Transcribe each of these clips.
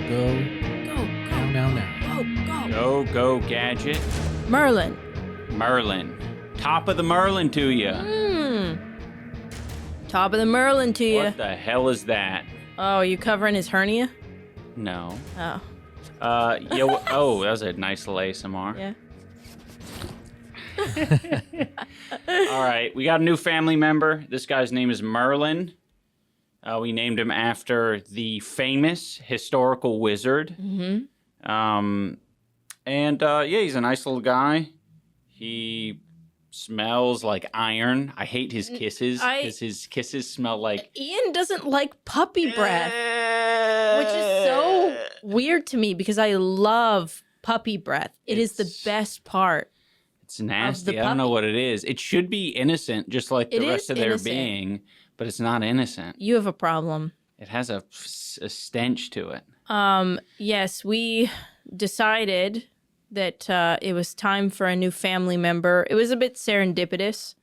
go. Go, Now. go, Go, Gadget. Merlin. Merlin. Top of the Merlin to you. Top of the Merlin to you. What the hell is that? Oh, you covering his hernia? No. Oh, Oh, that was a nice little ASMR. yeah. All right, we got a new family member. This guy's name is Merlin. We named him after the famous historical wizard. Mm-hmm. He's a nice little guy. He smells like iron. I hate his kisses because his kisses smell like... Ian doesn't like puppy breath, which is so weird to me because I love puppy breath. It's the best part. It's nasty. I don't know what it is. It should be innocent, just like the rest of their being, but it's not innocent. You have a problem. It has a stench to it. Yes, we decided that it was time for a new family member. It was a bit serendipitous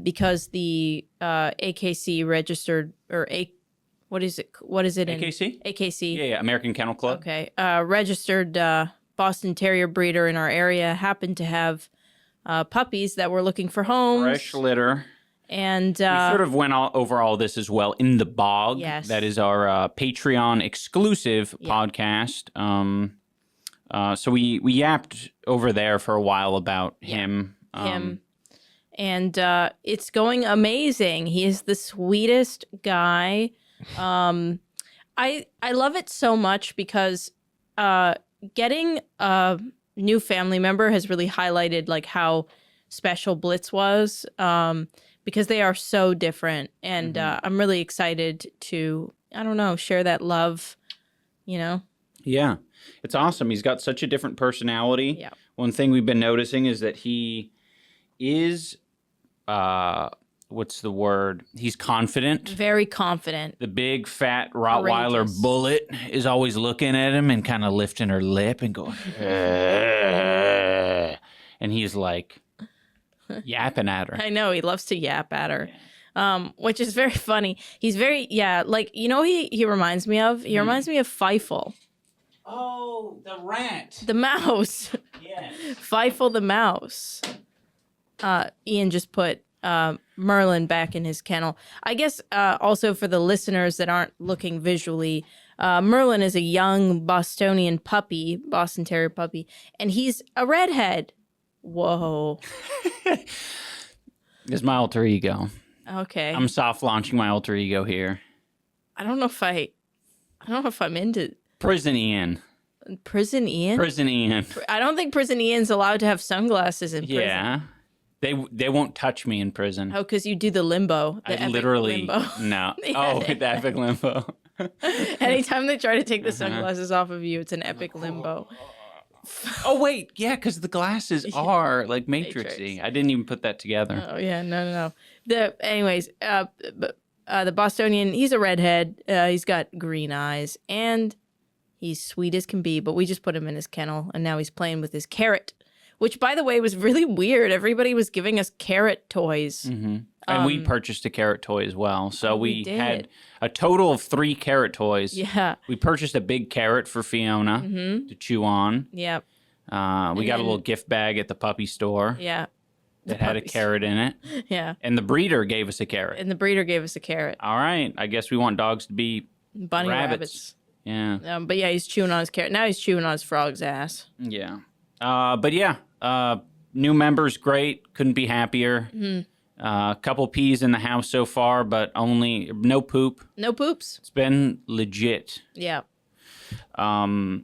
because the AKC registered, or what is it? What is it? AKC? AKC. Yeah, American Kennel Club. Okay. Registered Boston Terrier breeder in our area happened to have puppies that were looking for homes. Fresh litter. And we sort of went over all this as well in The Bog. Yes. That is our Patreon exclusive podcast. So we yapped over there for a while about him. And it's going amazing. He is the sweetest guy. I love it so much because getting a new family member has really highlighted like how special Blitz was. Because they are so different. And I'm really excited to, I don't know, share that love, you know? Yeah, it's awesome. He's got such a different personality. Yeah. One thing we've been noticing is that he is, what's the word? He's confident. Very confident. The big, fat Rottweiler Courageous. Bullet is always looking at him and kind of lifting her lip and going, and he's like... yapping at her. I know, he loves to yap at her, which is very funny. He's very, like, you know, he reminds me of? He reminds me of Feifel. Oh, the rat. The mouse. Yes. Feifel the mouse. Ian just put Merlin back in his kennel. I guess also for the listeners that aren't looking visually, Merlin is a young Bostonian puppy, Boston Terrier puppy, and he's a redhead. Whoa. It's my alter ego. Okay. I'm soft launching my alter ego here. I don't know if I'm into Prison Ian. Prison Ian. Prison Ian. I don't think Prison Ian's allowed to have sunglasses in prison. Yeah. They won't touch me in prison. Oh, because you do the limbo. The I epic literally limbo. No. Yeah. The epic limbo. Anytime they try to take the sunglasses off of you, it's an epic limbo. Oh wait, yeah, because the glasses are like Matrixy. Matrix. I didn't even put that together. Oh yeah, no. The Bostonian, he's a redhead. He's got green eyes, and he's sweet as can be. But we just put him in his kennel, and now he's playing with his carrot, which, by the way, was really weird. Everybody was giving us carrot toys. Mm-hmm. And we purchased a carrot toy as well. So we did. had a total of 3 carrot toys. Yeah. We purchased a big carrot for Fiona to chew on. Yep. We got a little gift bag at the puppy store Yeah. that had a carrot in it. Yeah. And the breeder gave us a carrot. And the breeder gave us a carrot. All right. I guess we want dogs to be Bunny rabbits. Yeah. But yeah, he's chewing on his carrot. Now he's chewing on his frog's ass. Yeah. New members, great. Couldn't be happier. Couple pees in the house so far, but only no poop. No poops. It's been legit. Yeah. I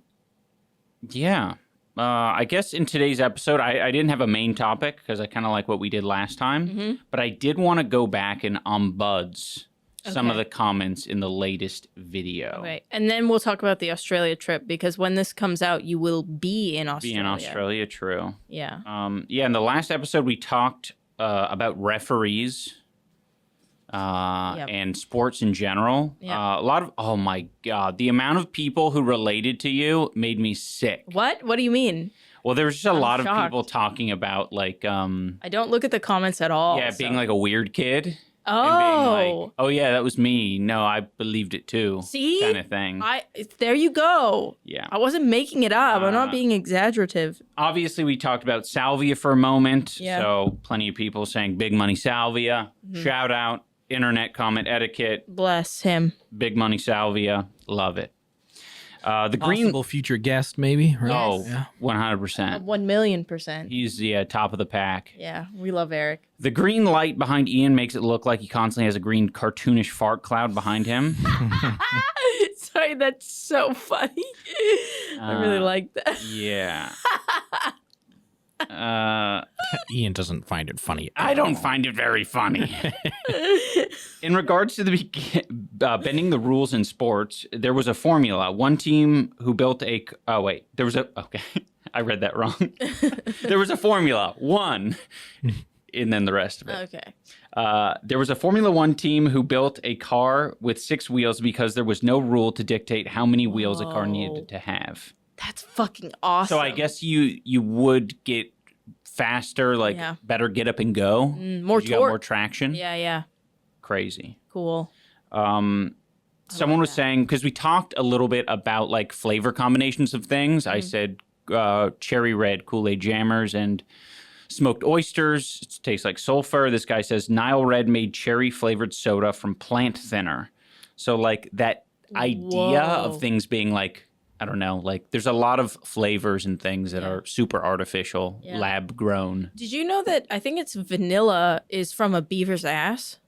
guess in today's episode, I didn't have a main topic because I kind of like what we did last time, but I did want to go back and OMBUDS some of the comments in the latest video. Okay, and then we'll talk about the Australia trip because when this comes out, you will be in Australia. Be in Australia, true. Yeah. In the last episode, we talked about referees and sports in general. Yep. A lot of, oh my God, the amount of people who related to you made me sick. What? What do you mean? Well, there was just a lot shocked. of people talking about like... I don't look at the comments at all. Yeah, being like a weird kid. being like, oh yeah, that was me. No, I believed it too. See? Kind of thing. There you go. Yeah. I wasn't making it up. I'm not being exaggerative. Obviously, we talked about Salvia for a moment. Yeah. So plenty of people saying big money Salvia. Shout out. Internet comment etiquette. Bless him. Big money Salvia. Love it. The green. Possible future guest, maybe. Right? Oh, Yeah. 100%. 1,000,000%. He's the top of the pack. Yeah, we love Eric. The green light behind Ian makes it look like he constantly has a green cartoonish fart cloud behind him. Sorry, that's so funny. I really like that. Yeah. Ian doesn't find it funny. I don't find it very funny. In regards to the bending the rules in sports, there was a formula. One team who built a... Oh, wait. There was a... Okay. I read that wrong. There was a formula. One. And then the rest of it. Okay. There was a Formula One team who built a car with 6 wheels because there was no rule to dictate how many wheels a car needed to have. That's fucking awesome. So I guess you would get faster, like better get up and go. More torque. You got more traction. Yeah. Crazy. Cool. Someone was saying, because we talked a little bit about like flavor combinations of things. I said cherry red Kool-Aid jammers and smoked oysters. It tastes like sulfur. This guy says Nile Red made cherry flavored soda from plant thinner. So like that idea of things being like, I don't know, like there's a lot of flavors and things that are super artificial, lab grown. Did you know that I think it's vanilla is from a beaver's ass?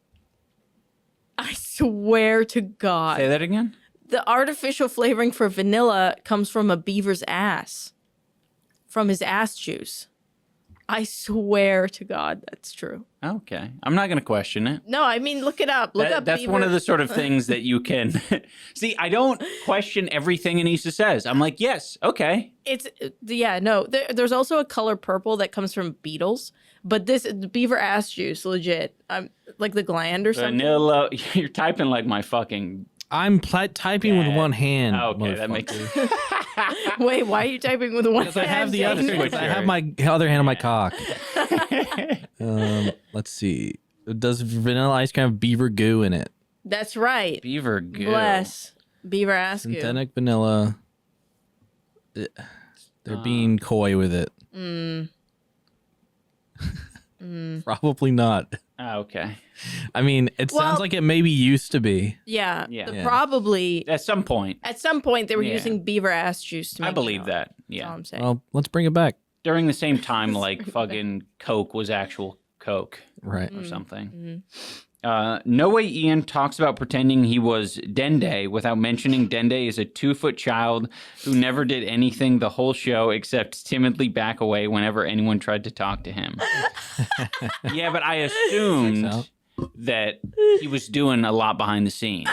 I swear to God. Say that again? The artificial flavoring for vanilla comes from a beaver's ass. From his ass juice. I swear to God that's true. Okay. I'm not going to question it. No, I mean, look it up. Look up That's beaver. one of the sort of things that you can... See, I don't question everything Anisa says. I'm like, yes, okay. There's also a color purple that comes from beetles. But this beaver ass juice, legit. Like the gland or something. Vanilla. You're typing like my fucking... I'm typing with one hand. Okay, that makes sense. Wait, why are you typing with one hand? Because I have the other. Switcher. I have my other hand on my cock. Let's see. Does vanilla ice cream have beaver goo in it? That's right. Beaver goo. Bless. Beaver ass goo. Synthetic vanilla. They're being coy with it. Probably not. Okay. I mean, it sounds like it maybe used to be. Yeah. Yeah. Probably. At some point. At some point, they were using beaver ass juice to make I believe it that. That's all Yeah. I'm saying. Well, let's bring it back. During the same time, like fucking Coke was actual Coke Right. or something. No Way Ian talks about pretending he was Dende without mentioning Dende is a 2-foot child who never did anything the whole show except timidly back away whenever anyone tried to talk to him. Yeah, but I assumed that he was doing a lot behind the scenes.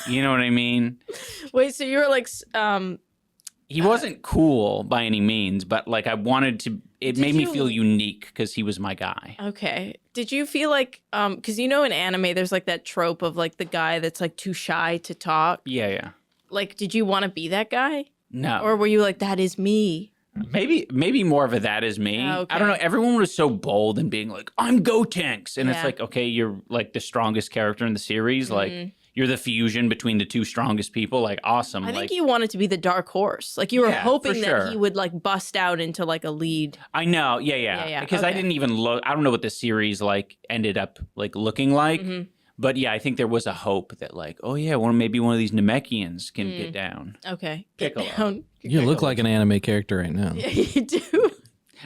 You know what I mean? Wait, so you were like, He wasn't cool by any means, but like I wanted to, it made me feel unique because he was my guy. okay. Did you feel like, because you know in anime, there's like that trope of like the guy that's like too shy to talk. Yeah. Like, did you want to be that guy? No. Or were you like, that is me? Maybe more of a that is me. Okay. I don't know. Everyone was so bold and being like, I'm Gotenks. And it's Yeah. like, okay, you're like the strongest character in the series. Like you're the fusion between the two strongest people. Like awesome. I think you wanted to be the dark horse. Like you were Yeah, hoping for that sure. he would like bust out into like a lead. I know. Yeah. Yeah, Because I okay. didn't even look. I don't know what the series like ended up like looking like. But yeah, I think there was a hope that like, oh yeah, maybe one of these Namekians can get down. Okay. Piccolo. Get down. You look like an anime character right now. Yeah, you do.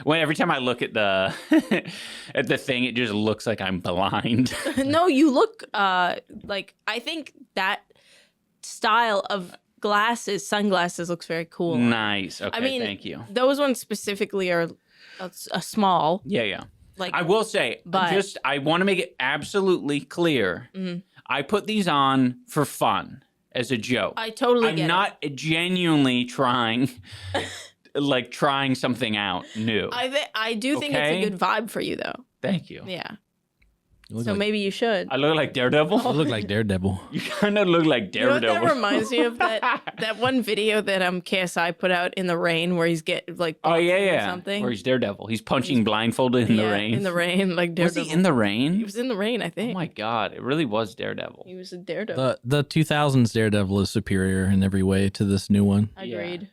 When every time I look at the at the thing, it just looks like I'm blind. No, you look like, I think that style of sunglasses looks very cool. Nice. Okay, I mean, thank you. Those ones specifically are a small. Yeah. Like I will say, But- I want to make it absolutely clear. I put these on for fun as a joke. I totally get I'm it. not genuinely trying, like trying something out new. I do think Okay? it's a good vibe for you though. Thank you. Yeah. You look So like, maybe you should. I look like you Daredevil. look like Daredevil. You kind of look like You know what Daredevil. that reminds me of? That one video that KSI put out in the rain where he's like Oh yeah, boxing or yeah. something. Or he's Daredevil. He's punching blindfolded in the rain. In the rain, like Was Daredevil. he in the rain? He was in the rain, I Oh think. my god, it really was Daredevil. He was a Daredevil. The 2000s Daredevil is superior in every way to this new one. Agreed.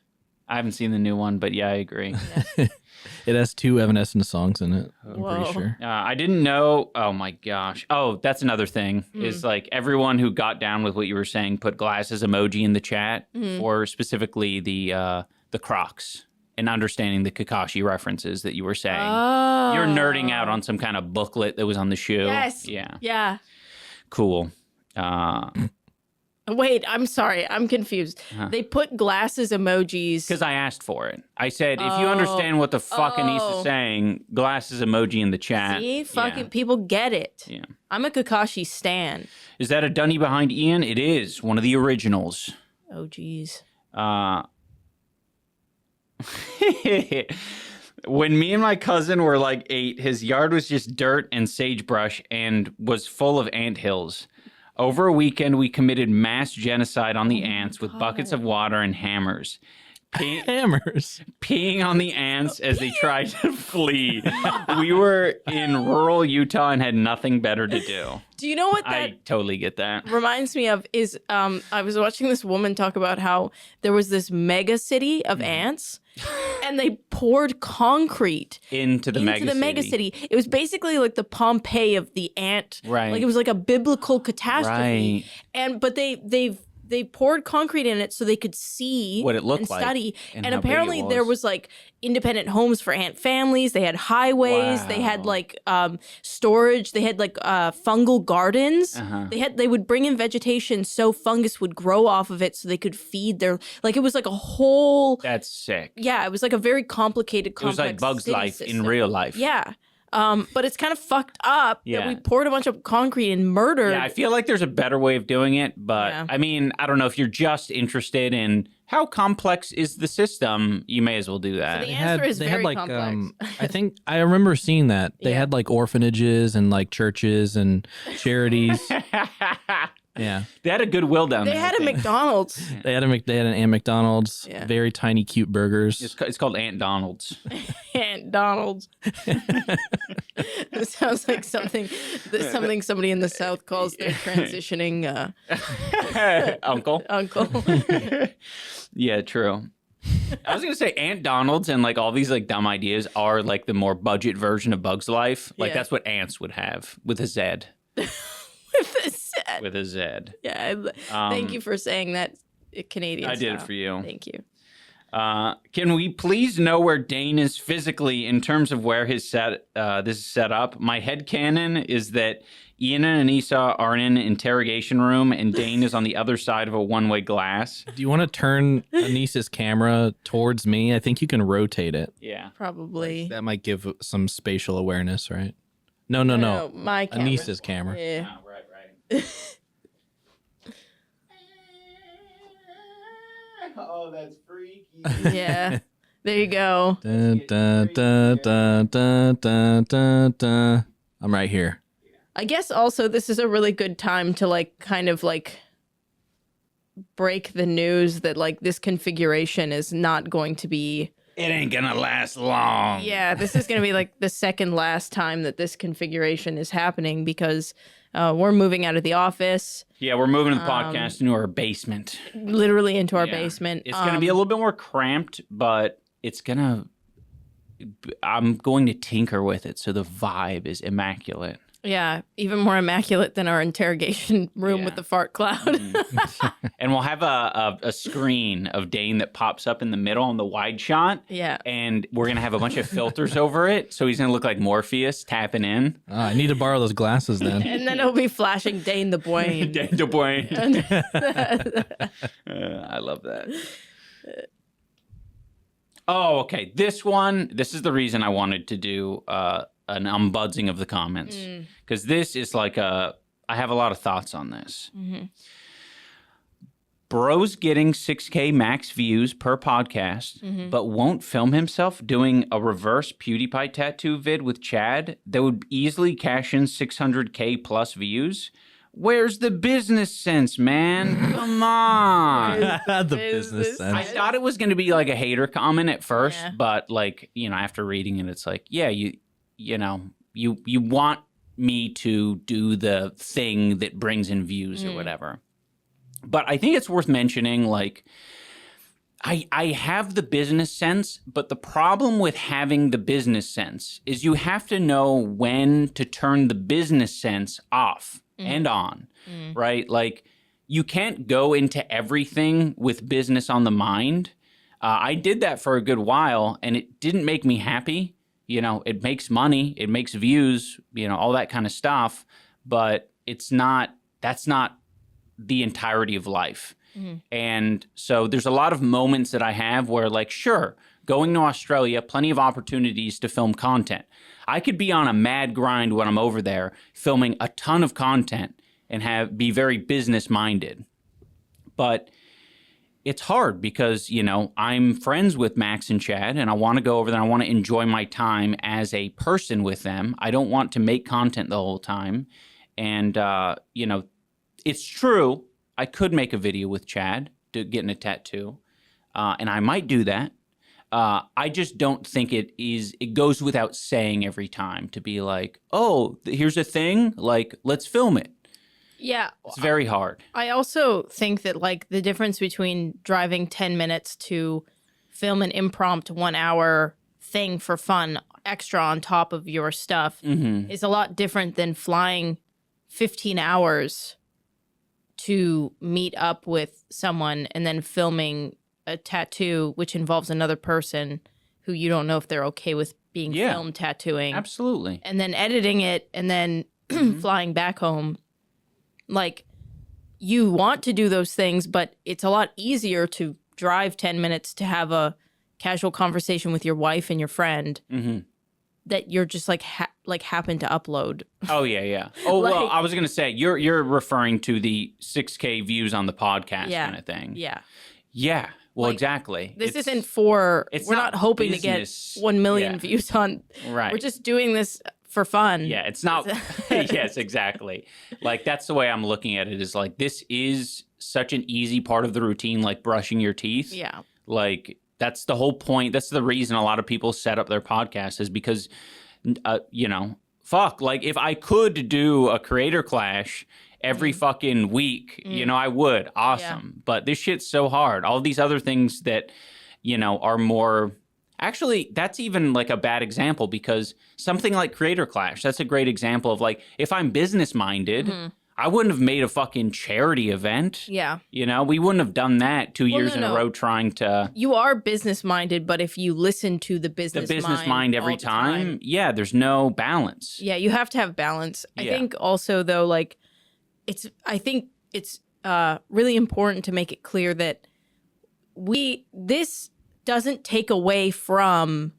I haven't seen the new one, but yeah, I agree. It has 2 Evanescence songs in it. I'm Whoa. pretty sure. I didn't know. Oh my gosh. Oh, that's another thing. Is like everyone who got down with what you were saying put glasses emoji in the chat, or specifically the Crocs, and understanding the Kakashi references that you were saying. Oh. You're nerding out on some kind of booklet that was on the shoe. Yes. Yeah. Yeah. Cool. Wait, I'm sorry. I'm confused. They put glasses emojis. Because I asked for it. I said, if you understand what the fuck Anisa's saying, glasses emoji in the chat. See? Fucking Yeah. people get it. Yeah. I'm a Kakashi stan. Is that a dunny behind Ian? It is. One of the originals. Oh, geez. When me and my cousin were like 8, his yard was just dirt and sagebrush and was full of anthills. Over a weekend, we committed mass genocide on the ants with buckets of water and hammers. Hammers. Peeing on the ants as they tried to flee. We were in rural Utah and had nothing better to do. Do you know what that I totally get that. reminds me of? Is I was watching this woman talk about how there was this mega city of ants, and they poured concrete Into the mega city. It was basically like the Pompeii of the ant. Right. Like it was like a biblical catastrophe. Right. But they poured concrete in it so they could see What it looked and like study. and And how big it apparently there was. was like independent homes for ant families. They had highways. They had Wow. like storage. They had like fungal gardens. Uh-huh. They would bring in vegetation so fungus would grow off of it so they could feed their, like it was like a whole, That's sick. yeah, it was like a very complicated, It was complex like Bug's city life in system. real life. Yeah. But it's kind of fucked up Yeah. that we poured a bunch of concrete and murdered. Yeah, I feel like there's a better way of doing it, but Yeah. I mean, I don't know if you're just interested in how complex is the system, you may as well do that. the answer is very like complex. I think I remember seeing that. They Yeah. had like orphanages and like churches and charities. Yeah. They had a goodwill down They there. had I a think. McDonald's. They had an Aunt McDonald's, Yeah. very tiny cute burgers. It's called Aunt Donald's. Aunt Donald's. It sounds like something somebody in the South calls their transitioning Uncle. uncle. Yeah, true. I was gonna say Aunt Donald's and like all these like dumb ideas are like the more budget version of Bug's Life. Like Yeah. that's what ants would have with a Z. With the set. With a Z. Yeah. Thank you for saying that Canadian I did it style. for you. Thank you. Can we please know where Dane is physically in terms of where his this is set up? My headcanon is that Ian and Anisa are in an interrogation room and Dane is on the other side of a one-way glass. Do you want to turn Anisa's camera towards me? I think you can rotate it. Yeah. Probably. That might give some spatial awareness, right? No. My camera. Anisa's camera. Yeah. Oh, right. Oh, that's freaky. Yeah. There you go. Dun, dun, dun, dun, dun, dun, dun, dun. I'm right here. I guess also this is a really good time to like kind of like break the news that like this configuration is not going to be. It ain't gonna last long. Yeah, this is going to be like the second last time that this configuration is happening because we're moving out of the office, Yeah, we're moving the podcast into our basement. literally into our Yeah. basement. It's gonna be a little bit more cramped, but it's gonna. I'm going to tinker with it, so the vibe is immaculate. Yeah, even more immaculate than our interrogation room with Yeah. the fart cloud. And we'll have a screen of Dane that pops up in the middle on the wide shot. Yeah. And we're going to have a bunch of filters over it. So he's going to look like Morpheus tapping in. I need to borrow those glasses then. And then it'll be flashing Dane the Boyne. Dane DeBoyne. I love that. Oh, okay. This is the reason I wanted to do an ombudsing of the comments. Because this is like I have a lot of thoughts on this. Bro's getting 6K max views per podcast, but won't film himself doing a reverse PewDiePie tattoo vid with Chad that would easily cash in 600K plus views. Where's the business sense, man? Come on. The business sense. I thought it was going to be like a hater comment at first, but like, after reading it, it's like, yeah, you want me to do the thing that brings in views or whatever. But I think it's worth mentioning, like, I have the business sense, but the problem with having the business sense is you have to know when to turn the business sense off and on, right? Like, you can't go into everything with business on the mind. I did that for a good while, and it didn't make me happy. It makes money, it makes views, all that kind of stuff, but that's not the entirety of life. And so there's a lot of moments that I have where, like, sure, going to Australia, plenty of opportunities to film content. I could be on a mad grind when I'm over there, filming a ton of content and be very business minded. But it's hard because, I'm friends with Max and Chad, and I want to go over there. I want to enjoy my time as a person with them. I don't want to make content the whole time. And, it's true. I could make a video with Chad getting a tattoo, and I might do that. I just don't think it goes without saying every time to be like, oh, here's a thing, like, let's film it. Yeah. It's very hard. I also think that, like, the difference between driving 10 minutes to film an impromptu 1 hour thing for fun extra on top of your stuff is a lot different than flying 15 hours to meet up with someone and then filming a tattoo, which involves another person who you don't know if they're okay with being filmed tattooing. Absolutely. And then editing it and then flying back home. Like, you want to do those things, but it's a lot easier to drive 10 minutes to have a casual conversation with your wife and your friend that you're just like happen to upload. Oh yeah. Oh, well, I was gonna say you're referring to the 6K views on the podcast kind of thing. Yeah. Well, exactly. This isn't for. We're not hoping business. To get 1 million views on. Right. We're just doing this for fun. Yeah, it's not. Yes, exactly. Like, that's the way I'm looking at it. Is like, this is such an easy part of the routine, like brushing your teeth. Yeah. Like, that's the whole point. That's the reason a lot of people set up their podcasts, is because, fuck, like, if I could do a creator clash every fucking week, I would. Awesome. But this shit's so hard. All these other things that, are more. Actually, that's even like a bad example, because something like Creator Clash, that's a great example of, like, if I'm business minded, I wouldn't have made a fucking charity event. Yeah. We wouldn't have done that 2 years in a row trying to. You are business minded, but if you listen to the business mind every time, there's no balance. Yeah, you have to have balance. I think also, though, like, I think it's really important to make it clear that this doesn't take away from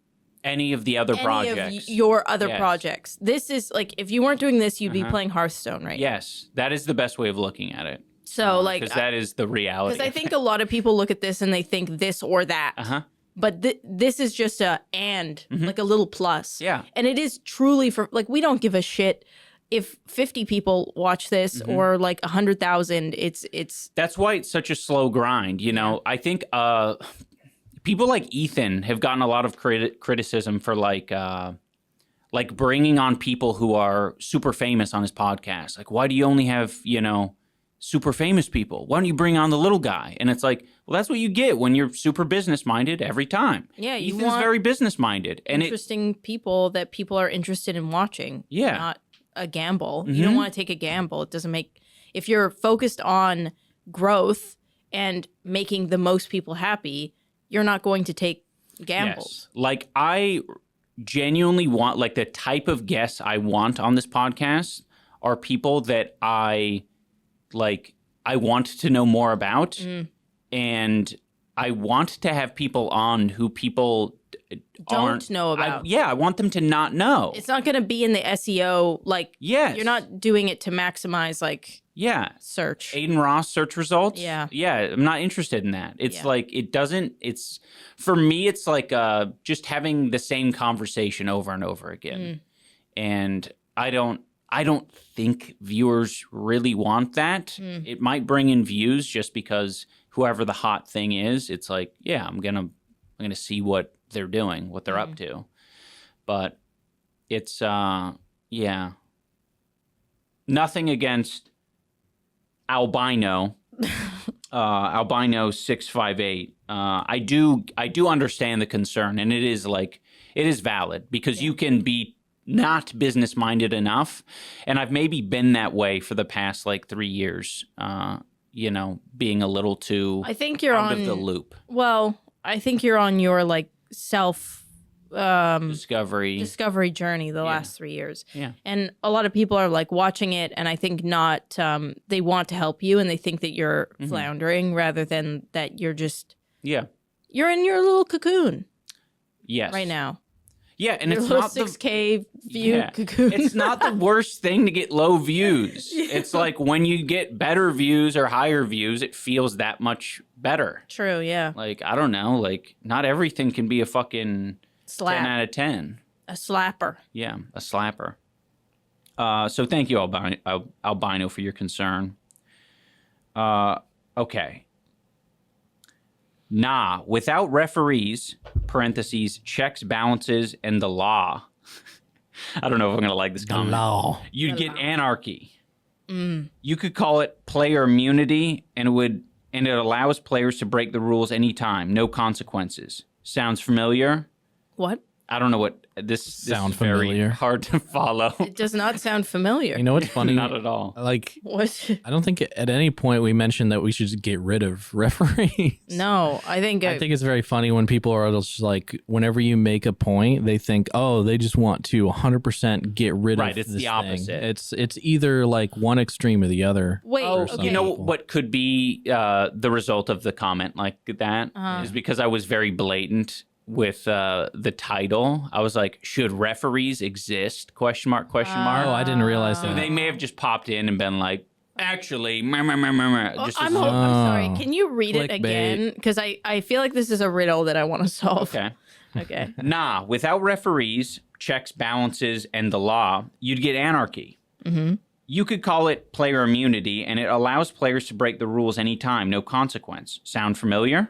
any of the other projects. Your other projects. This is like, if you weren't doing this, you'd be playing Hearthstone right now. Yes, that is the best way of looking at it. So, like, because that is the reality. Because I think a lot of people look at this and they think this or that. But this is just like a little plus. Yeah. And it is truly for, like, we don't give a shit if 50 people watch this or like 100,000. It's that's why it's such a slow grind. I think people like Ethan have gotten a lot of criticism for like bringing on people who are super famous on his podcast. Like, why do you only have, super famous people? Why don't you bring on the little guy? And it's like, well, that's what you get when you're super business minded every time. Yeah, Ethan's very business minded, and interesting people that people are interested in watching. Yeah, not a gamble. You don't want to take a gamble. It doesn't make. If you're focused on growth and making the most people happy, you're not going to take gambles. Yes. Like, I genuinely want, like, the type of guests I want on this podcast are people that I want to know more about. And I want to have people on who people don't know about. I want them to not know. It's not going to be in the SEO. Like, yes. You're not doing it to maximize, like, Yeah. search. Aiden Ross search results. Yeah. Yeah. I'm not interested in that. It's Yeah. like, it's, for me, it's like just having the same conversation over and over again. And I don't think viewers really want that. It might bring in views just because whoever the hot thing is, it's like, yeah, I'm gonna see what they're doing, what they're up to. But it's yeah. Nothing against albino. Albino 658. I do understand the concern, and it is valid because you can be not business minded enough, and I've maybe been that way for the past 3 years. Being a little too I think you're out on of the loop. Well, I think you're on your self Discovery journey the last 3 years. Yeah. And a lot of people are watching it, and I think not they want to help you, and they think that you're floundering rather than that you're just you're in your little cocoon right now. Yeah, and Your it's little not 6K view cocoon. It's not the worst thing to get low views. It's like when you get better views or higher views, it feels that much better. True, yeah. I don't know, not everything can be a fucking Slap. 10 out of 10. A slapper. Yeah, a slapper. So thank you, Albino, for your concern. Okay. Nah, without referees, parentheses, checks, balances, and the law. I don't know if I'm going to like this comment. law. You'd get anarchy. You could call it player immunity, and it allows players to break the rules anytime, no consequences. Sounds familiar? What? I don't know what this Sound is very familiar. hard to follow. It does not sound familiar. You know what's funny? Not at all. What? I don't think at any point we mentioned that we should just get rid of referees. No, I think it's very funny when people are just whenever you make a point, they think, oh, they just want to 100% get rid of it's this the opposite. thing. It's either one extreme or the other. Wait, okay. You know what could be the result of the comment like that is because I was very blatant with the title. I was like, should referees exist? Question mark. Oh, I didn't realize that. They may have just popped in and been like, actually, just I'm sorry. Can you read it Clickbait. again? Because I feel like this is a riddle that I want to solve. okay. Okay. Nah, without referees, checks, balances, and the law, you'd get anarchy. You could call it player immunity, and it allows players to break the rules anytime, no consequence. Sound familiar?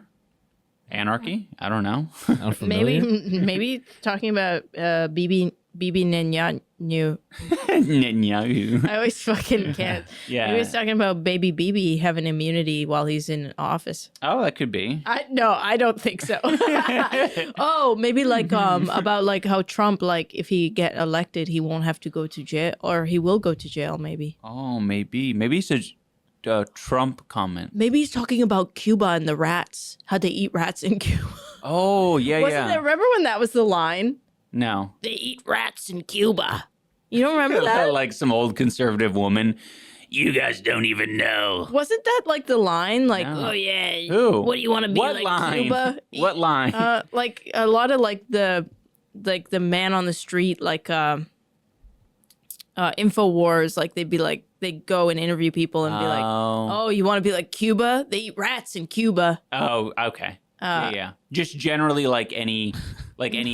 Anarchy? I don't know. Sound familiar? Maybe talking about Bibi Netanyahu. Netanyahu. I always fucking can't. Yeah. Maybe he's talking about baby Bibi having immunity while he's in office. Oh, that could be. No, I don't think so. Oh, maybe about how Trump, if he get elected, he won't have to go to jail, or he will go to jail. Maybe. Oh, maybe it's a Trump comment. Maybe he's talking about Cuba and the rats. How they eat rats in Cuba. Oh, yeah. Wasn't it? Remember when that was the line? No. They eat rats in Cuba. You don't remember that? Like some old conservative woman. You guys don't even know. Wasn't that the line? No. Oh yeah. Who? What do you want to be What like line? Cuba? What line? A lot of the man on the street, InfoWars, they'd be they'd go and interview people and be like, oh, you want to be like Cuba? They eat rats in Cuba. Oh, okay. Yeah. Just generally any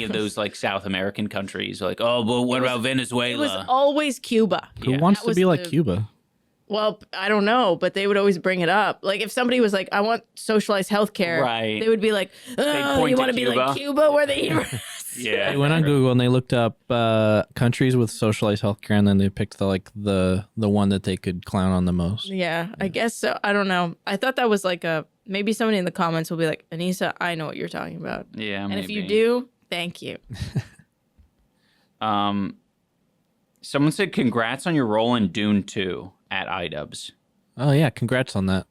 of those South American countries. But what about Venezuela? It was always Cuba. Who Yeah. wants That to was be like the- Cuba? Well, I don't know, but they would always bring it up. If somebody was like, I want socialized healthcare, Right. they would be like, oh, point you to want to be Cuba. like Cuba where they eat rats? Yeah. They went on Google and they looked up countries with socialized healthcare, and then they picked the one that they could clown on the most. Yeah, I guess so. I don't know. I thought that was maybe somebody in the comments will be like, Anisa, I know what you're talking about. Yeah, And maybe. if you do, thank you. Someone said, congrats on your role in Dune 2 at iDubbbz. Oh yeah, congrats on that.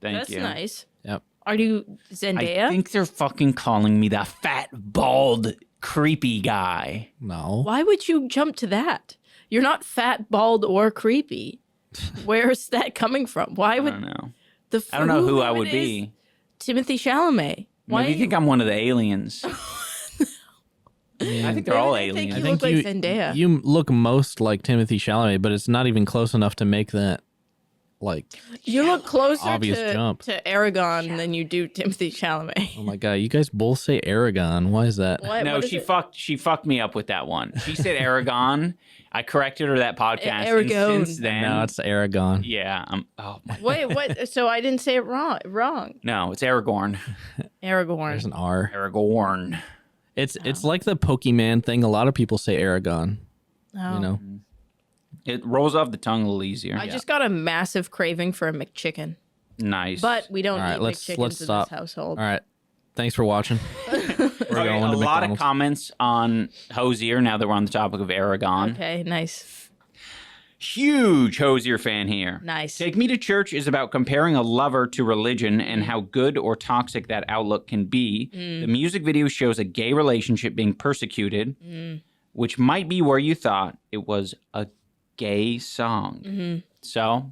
Thank That's you. nice. Yep. Are you Zendaya? I think they're fucking calling me the fat, bald, creepy guy. No. Why would you jump to that? You're not fat, bald, or creepy. Where's that coming from? Why I would don't know. the I don't know who I it would is be. Timothy Chalamet. Why? Maybe you think I'm one of the aliens. I think they're all Maybe they think aliens. you look like Zendaya. You look most like Timothy Chalamet, but it's not even close enough to make that. like, You look closer obvious jump. to Aragon than you do Timothy Chalamet. Oh my god, you guys both say Aragon. Why is that? No, What is she it? fucked me up with that one. She said Aragon. I corrected her that podcast. Aragon. And since then, No, it's Aragon. yeah. Oh my. Wait, what? So I didn't say it wrong. No, it's Aragorn. Aragorn. There's an R. Aragorn. It's like the Pokemon thing. A lot of people say Aragon. Oh. You know. It rolls off the tongue a little easier. I just got a massive craving for a McChicken, Nice. but we don't All right, eat let's McChickens in stop. this household. All right. Thanks for watching. We're Okay, going a to lot of McDonald's. comments on Hosier now that we're on the topic of Aragon. Okay, nice, Huge Hosier fan here. nice. Take Me to Church is about comparing a lover to religion and how good or toxic that outlook can be. The music video shows a gay relationship being persecuted, which might be where you thought it was a gay song. So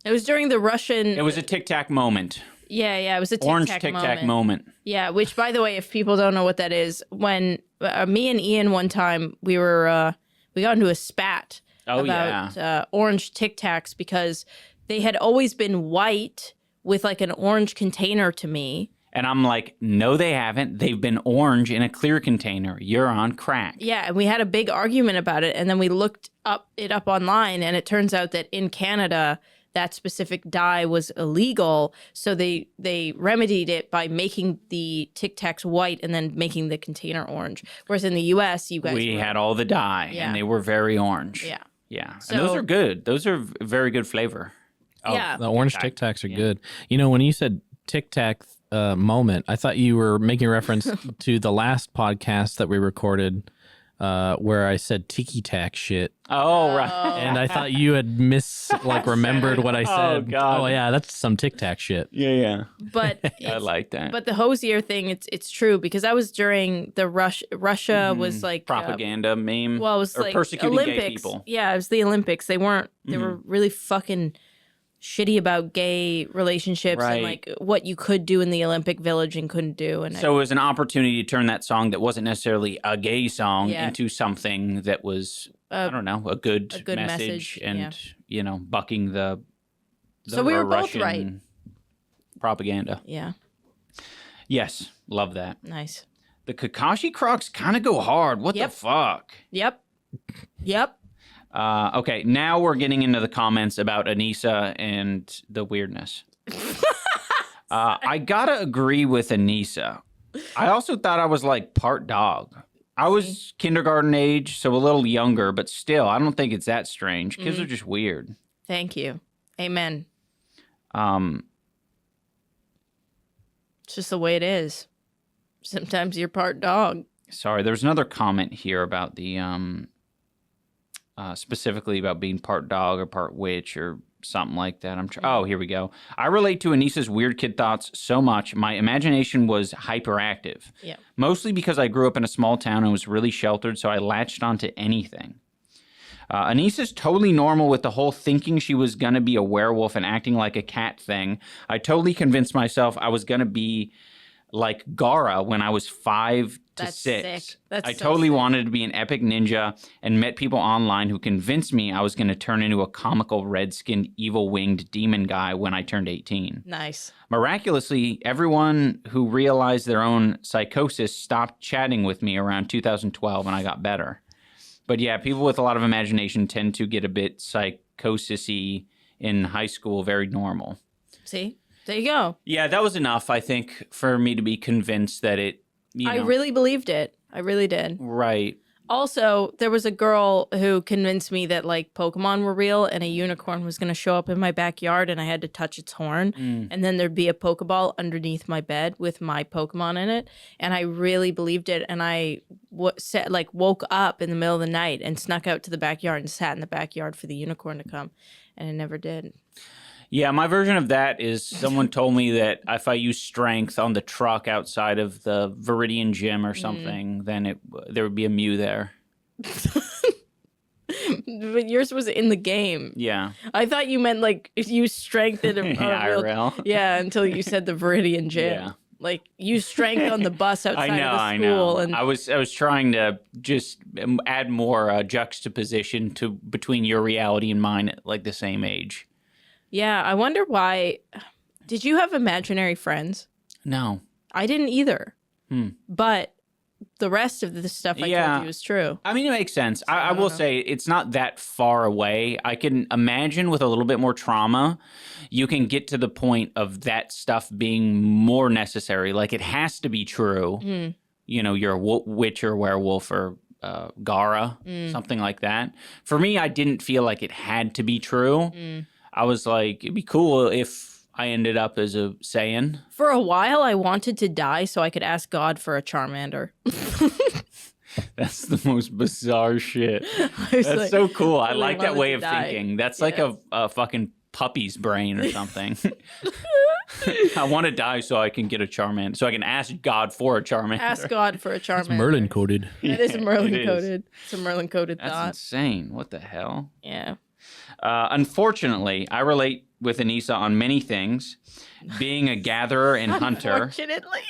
It was during the Russian. it was a tic-tac moment. Yeah, it was a Orange tic-tac tic-tac moment. moment. Yeah, which, by the way, if people don't know what that is, when me and Ian one time we got into a spat Oh, about orange Tic Tacs because they had always been white with like an orange container to me. And I'm like, no, they haven't. They've been orange in a clear container. You're on crack. Yeah, and we had a big argument about it, and then we looked it up online, and it turns out that in Canada, that specific dye was illegal, so they remedied it by making the Tic Tacs white and then making the container orange. Whereas in the U.S., you guys We were- had all the dye, Yeah. and they were very orange. yeah. Yeah. So- And those are good. Those are very good flavor. Yeah. The orange Tic Tic Tacs are yeah. good. You know, when you said Tic Tac moment, I thought you were making reference to the last podcast that we recorded where I said Tiki Tac shit. Oh, right. And I thought you had remembered what I said. God. Oh yeah, that's some Tic Tac shit. Yeah. But I it's- like that. But the Hosier thing, it's true because that was during the Russia was like propaganda meme. well, it was or like persecuting Olympics. gay people. Yeah, it was the Olympics. They were really fucking shitty about gay relationships and Right. like what you could do in the Olympic Village and couldn't do. And So it was an opportunity to turn that song that wasn't necessarily a gay song Yeah. into something that was, I don't know, a good message, and, bucking the So we were both Russian right. propaganda. yeah, Yes, love that. nice. The Kakashi Crocs kind of go hard. What Yep. the fuck? Yep. Okay, now we're getting into the comments about Anisa and the weirdness. I gotta agree with Anisa. I also thought I was like part dog. I was kindergarten age, so a little younger, but still, I don't think it's that strange. Kids are just weird. Thank you. Amen. It's just the way it is. Sometimes you're part dog. Sorry, there's another comment here about the specifically about being part dog or part witch or something like that. Oh, here we go. I relate to Anisa's weird kid thoughts so much. My imagination was hyperactive. Yeah. Mostly because I grew up in a small town and was really sheltered, so I latched onto anything. Anisa's totally normal with the whole thinking she was going to be a werewolf and acting like a cat thing. I totally convinced myself I was going to be like Gara when I was 5 to That's 6. sick. That's I so totally sick. wanted to be an epic ninja and met people online who convinced me I was going to turn into a comical red-skinned evil-winged demon guy when I turned 18. Nice. Miraculously, everyone who realized their own psychosis stopped chatting with me around 2012 and I got better. But yeah, people with a lot of imagination tend to get a bit psychosis-y in high school, very normal. See? There you go. Yeah, that was enough, I think, for me to be convinced that it, I really believed it. I really did. Right. Also, there was a girl who convinced me that like Pokemon were real and a unicorn was going to show up in my backyard and I had to touch its horn. And then there'd be a Pokeball underneath my bed with my Pokemon in it. And I really believed it. And I woke up in the middle of the night and snuck out to the backyard and sat in the backyard for the unicorn to come. And it never did. Yeah, my version of that is someone told me that if I use strength on the truck outside of the Viridian gym or something, then there would be a Mew there. But yours was in the game. Yeah. I thought you meant like if you strengthened a real, IRL. yeah, until you said the Viridian gym. Yeah. Like use strength on the bus outside I know, of the I school. know. And I was trying to just add more juxtaposition to between your reality and mine at like the same age. Yeah, I wonder why. Did you have imaginary friends? No. I didn't either. But the rest of the stuff I told you is true. I mean, it makes sense. I will say it's not that far away. I can imagine with a little bit more trauma, you can get to the point of that stuff being more necessary. Like, it has to be true. You know, you're a witch or werewolf or Gara, something like that. For me, I didn't feel like it had to be true. I was like, it'd be cool if I ended up as a Saiyan. For a while, I wanted to die so I could ask God for a Charmander. That's the most bizarre shit. That's like, so cool. I really like that wanted way to of die. thinking. That's like a fucking puppy's brain or something. I want to die so I can get a Charmander, so I can ask God for a Charmander. Ask God for a Charmander. Merlin coded. That is Merlin coded. It's a Merlin coded That's thought. insane. What the hell? Yeah. Unfortunately, I relate with Anisa on many things. Being a gatherer and hunter. Unfortunately.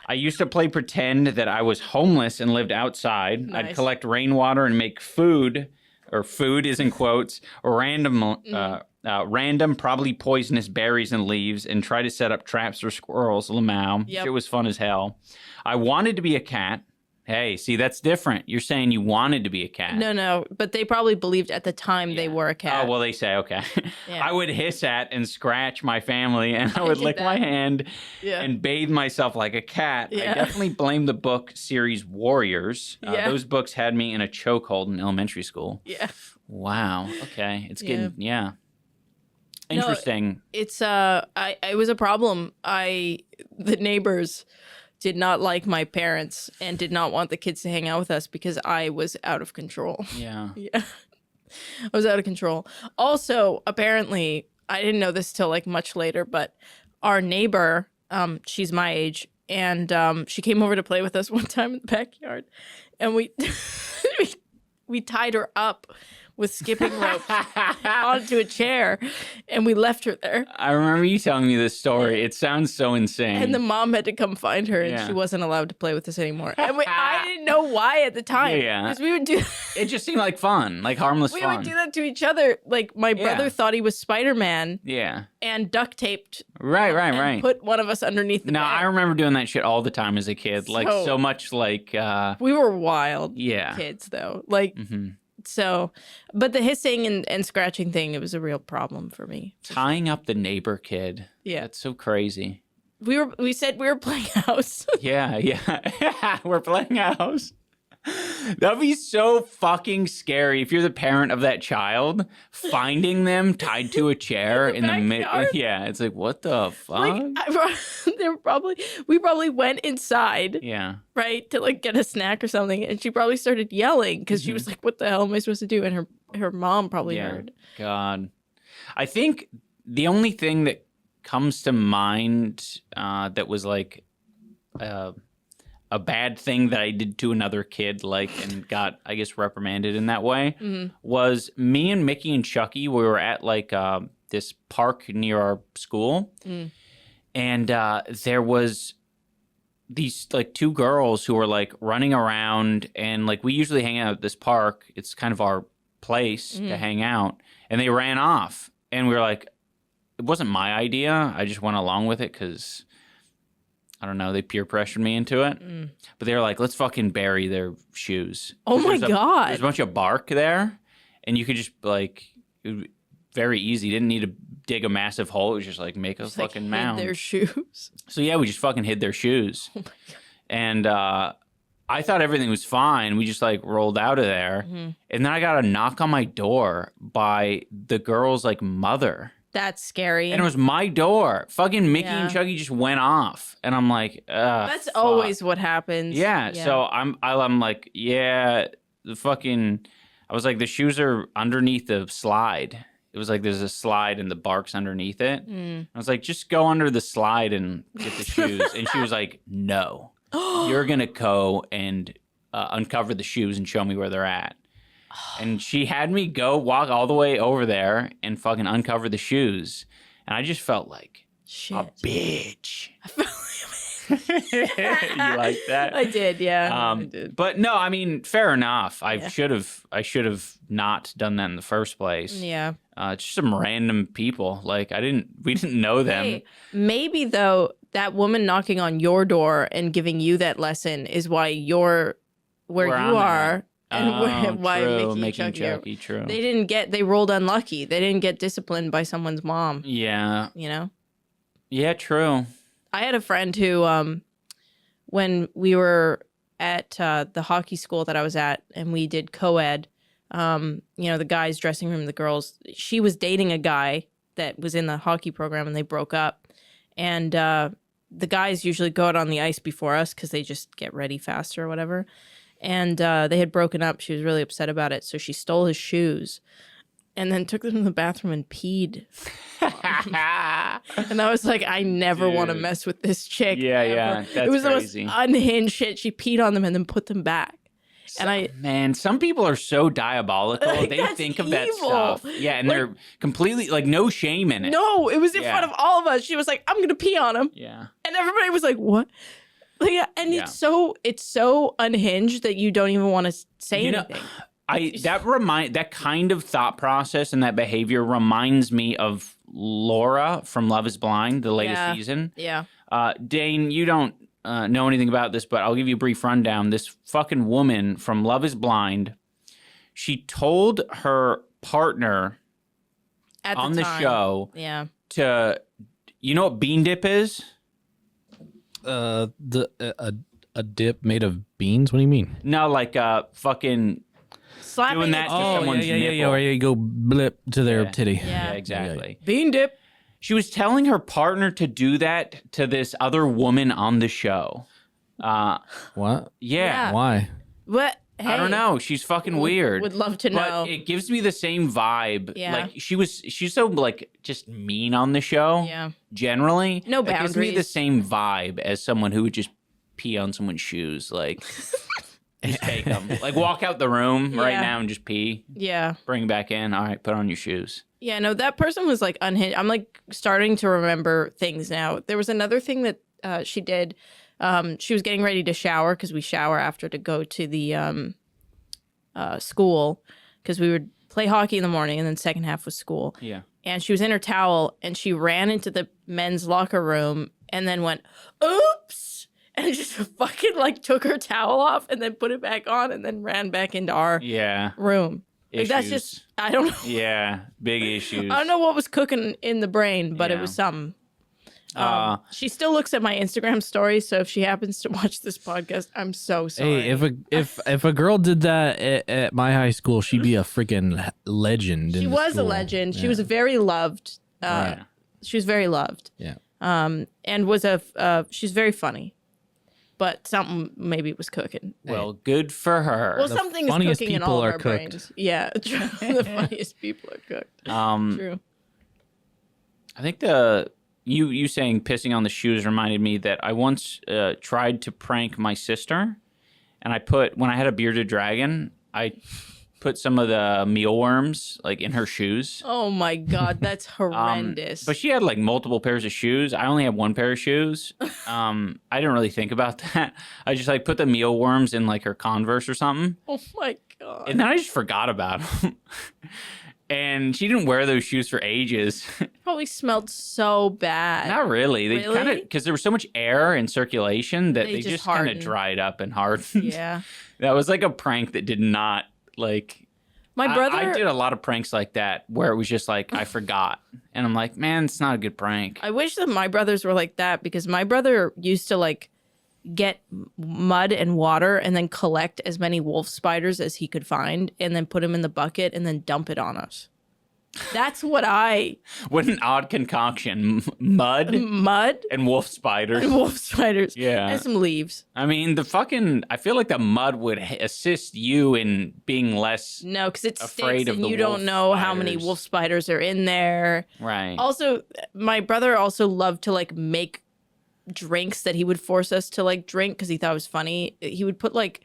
I used to play pretend that I was homeless and lived outside. Nice. I'd collect rainwater and make food, or food is in quotes, random, probably poisonous berries and leaves, and try to set up traps for squirrels. Lamau. Yep. Shit was fun as hell. I wanted to be a cat. Hey, see, that's different. You're saying you wanted to be a cat. No, but they probably believed at the time they were a cat. Oh, well, they say, okay. Yeah. I would hiss at and scratch my family, and I would did lick that. my hand Yeah. and bathe myself like a cat. Yeah. I definitely blame the book series Warriors. Yeah. Those books had me in a chokehold in elementary school. Yeah. Wow. Okay. It's getting, No, Interesting. It's it was a problem. The neighbors did not like my parents and did not want the kids to hang out with us because I was out of control. Yeah. Yeah. I was out of control. Also, apparently, I didn't know this till like much later, but our neighbor, she's my age, and she came over to play with us one time in the backyard, and we we tied her up with skipping ropes onto a chair, and we left her there. I remember you telling me this story. It sounds so insane. And the mom had to come find her, and Yeah. she wasn't allowed to play with us anymore. And I didn't know why at the time. Yeah. Because we would do It just seemed like fun, like harmless we fun. would do that to each other. Like my brother thought he was Spider-Man Yeah. and duct taped Right. and put one of us underneath the No, bed. I remember doing that shit all the time as a kid. Like, So- so much like, We were wild yeah. kids, though. Like, Mhm. so, but the hissing and scratching thing, it was a real problem for me. Tying up the neighbor kid. Yeah. That's so crazy. We said we were playing house. Yeah. We're playing house. That'd be so fucking scary if you're the parent of that child, finding them tied to a chair in the middle. backyard. Yeah, it's like, what the fuck? Like, we probably went inside, Yeah. right, to like get a snack or something, and she probably started yelling because she was like, "What the hell am I supposed to do?" And her mom probably Yeah. heard. God. I think the only thing that comes to mind that was like a bad thing that I did to another kid, like, and got, I guess, reprimanded in that way, was me and Mickey and Chucky. We were at like this park near our school, and there was these like two girls who were like running around, and like we usually hang out at this park. It's kind of our place to hang out, and they ran off, and we were like, it wasn't my idea. I just went along with it because I don't know, they peer pressured me into it. But they were like, let's fucking bury their shoes. Oh my There's God. a bunch of bark there, and you could just like, it would be very easy. You didn't need to dig a massive hole. It was just like make a Just, like, fucking hid mound. their shoes. So yeah, we just fucking hid their shoes. Oh my God. And I thought everything was fine. We just like rolled out of there. And then I got a knock on my door by the girl's like mother. That's scary. And it was my door. Fucking Mickey Yeah. and Chucky just went off. And I'm like, That's fuck. always what happens. Yeah. So I'm like, yeah, I was like, the shoes are underneath the slide. It was like there's a slide and the bark's underneath it. I was like, just go under the slide and get the shoes. And she was like, no, you're going to go and uncover the shoes and show me where they're at. And she had me walk all the way over there and fucking uncover the shoes. And I just felt like Shit. a bitch. You like that? I did, yeah. I did. But no, I mean, fair enough. I Yeah. should have not done that in the first place. Yeah. Just some random people. Like we didn't know them. Hey, maybe though that woman knocking on your door and giving you that lesson is why you're where Where you I'm are at. and why true. Mickey Making Chucky, true. they rolled unlucky. They didn't get disciplined by someone's mom, Yeah. you know? Yeah, true. I had a friend who when we were at the hockey school that I was at and we did co-ed, the guys' dressing room, the girls, she was dating a guy that was in the hockey program and they broke up. And the guys usually go out on the ice before us because they just get ready faster or whatever. And they had broken up. She was really upset about it. So she stole his shoes and then took them to the bathroom and peed. And I was like, I never want to Dude. mess with this chick. Yeah, ever. yeah, that's it was crazy. the most unhinged shit. She peed on them and then put them back. Man, some people are so diabolical. Like, They that's think of that evil. stuff. Yeah, and they're completely like no shame in it. No, it was in Yeah. front of all of us. She was like, I'm gonna pee on him. Yeah. And everybody was like, "What?" Like, and Yeah. it's so unhinged that you don't even want to say You know, anything. that kind of thought process and that behavior reminds me of Laura from Love Is Blind, the latest Yeah. season. Yeah. Dane, you don't know anything about this, but I'll give you a brief rundown. This fucking woman from Love Is Blind, she told her partner At on the the time. show Yeah. to, you know what bean dip is? A dip made of beans. What do you mean? No, like fucking Slapping Doing that it to together. someone's yeah. nipple. Where you go blip to their Yeah. titty. yeah, Yeah. exactly. Bean dip. She was telling her partner to do that to this other woman on the show. What? Yeah. Why? What? Hey, I don't know. She's fucking weird. Would love to know. But it gives me the same vibe. Yeah. Like she's so like just mean on the show. Yeah. Generally. No It gives me the boundaries. same vibe as someone who would just pee on someone's shoes. Like just take them. Like walk out the room right Yeah. now and just pee. Yeah. Bring back in. All right, put on your shoes. Yeah, no, that person was like unhinged. I'm like starting to remember things now. There was another thing that she did. She was getting ready to shower because we shower after to go to the school because we would play hockey in the morning and then second half was school. Yeah. And she was in her towel and she ran into the men's locker room and then went, oops, and just fucking like took her towel off and then put it back on and then ran back into our Yeah. room. Like, that's Issues. just, I don't know. Yeah. Big issues. I don't know what was cooking in the brain, but it Yeah. was something. She She still looks at my Instagram stories, so if she happens to watch this podcast, I'm so sorry. Hey, if a girl did that at my high school, she'd be a freaking legend. she in the was a school. legend. She Yeah. was very loved. Right. She was very loved. Yeah. And was she's very funny, but something maybe was cooking. Well, good for her. Well, The something is funniest cooking in people all of are our cooked. brains. Yeah, true. The funniest people are cooked. True. I think you saying pissing on the shoes reminded me that I once tried to prank my sister, and when I had a bearded dragon, I put some of the mealworms like in her shoes. Oh my god, that's horrendous. But she had like multiple pairs of shoes. I only had one pair of shoes. I didn't really think about that. I just like put the mealworms in like her Converse or something, oh my god. and then I just forgot about them. And she didn't wear those shoes for ages. Probably smelled so bad. Not really. They Really? kind of because there was so much air and circulation that They they just just kind of hardened. dried up and hardened. Yeah. That was like a prank that did not like. My brother I did a lot of pranks like that where it was just like I forgot, and I'm like, man, it's not a good prank. I wish that my brothers were like that because my brother used to like get mud and water and then collect as many wolf spiders as he could find and then put them in the bucket and then dump it on us. That's what What an odd concoction: mud mud and wolf spiders. and wolf spiders. Yeah. And some leaves. I mean, I feel like the mud would assist you in being less No, because it Afraid stinks of and the you don't wolf know how many spiders. wolf spiders are in there. right. Also, my brother also loved to like make drinks that he would force us to like drink because he thought it was funny. He would put like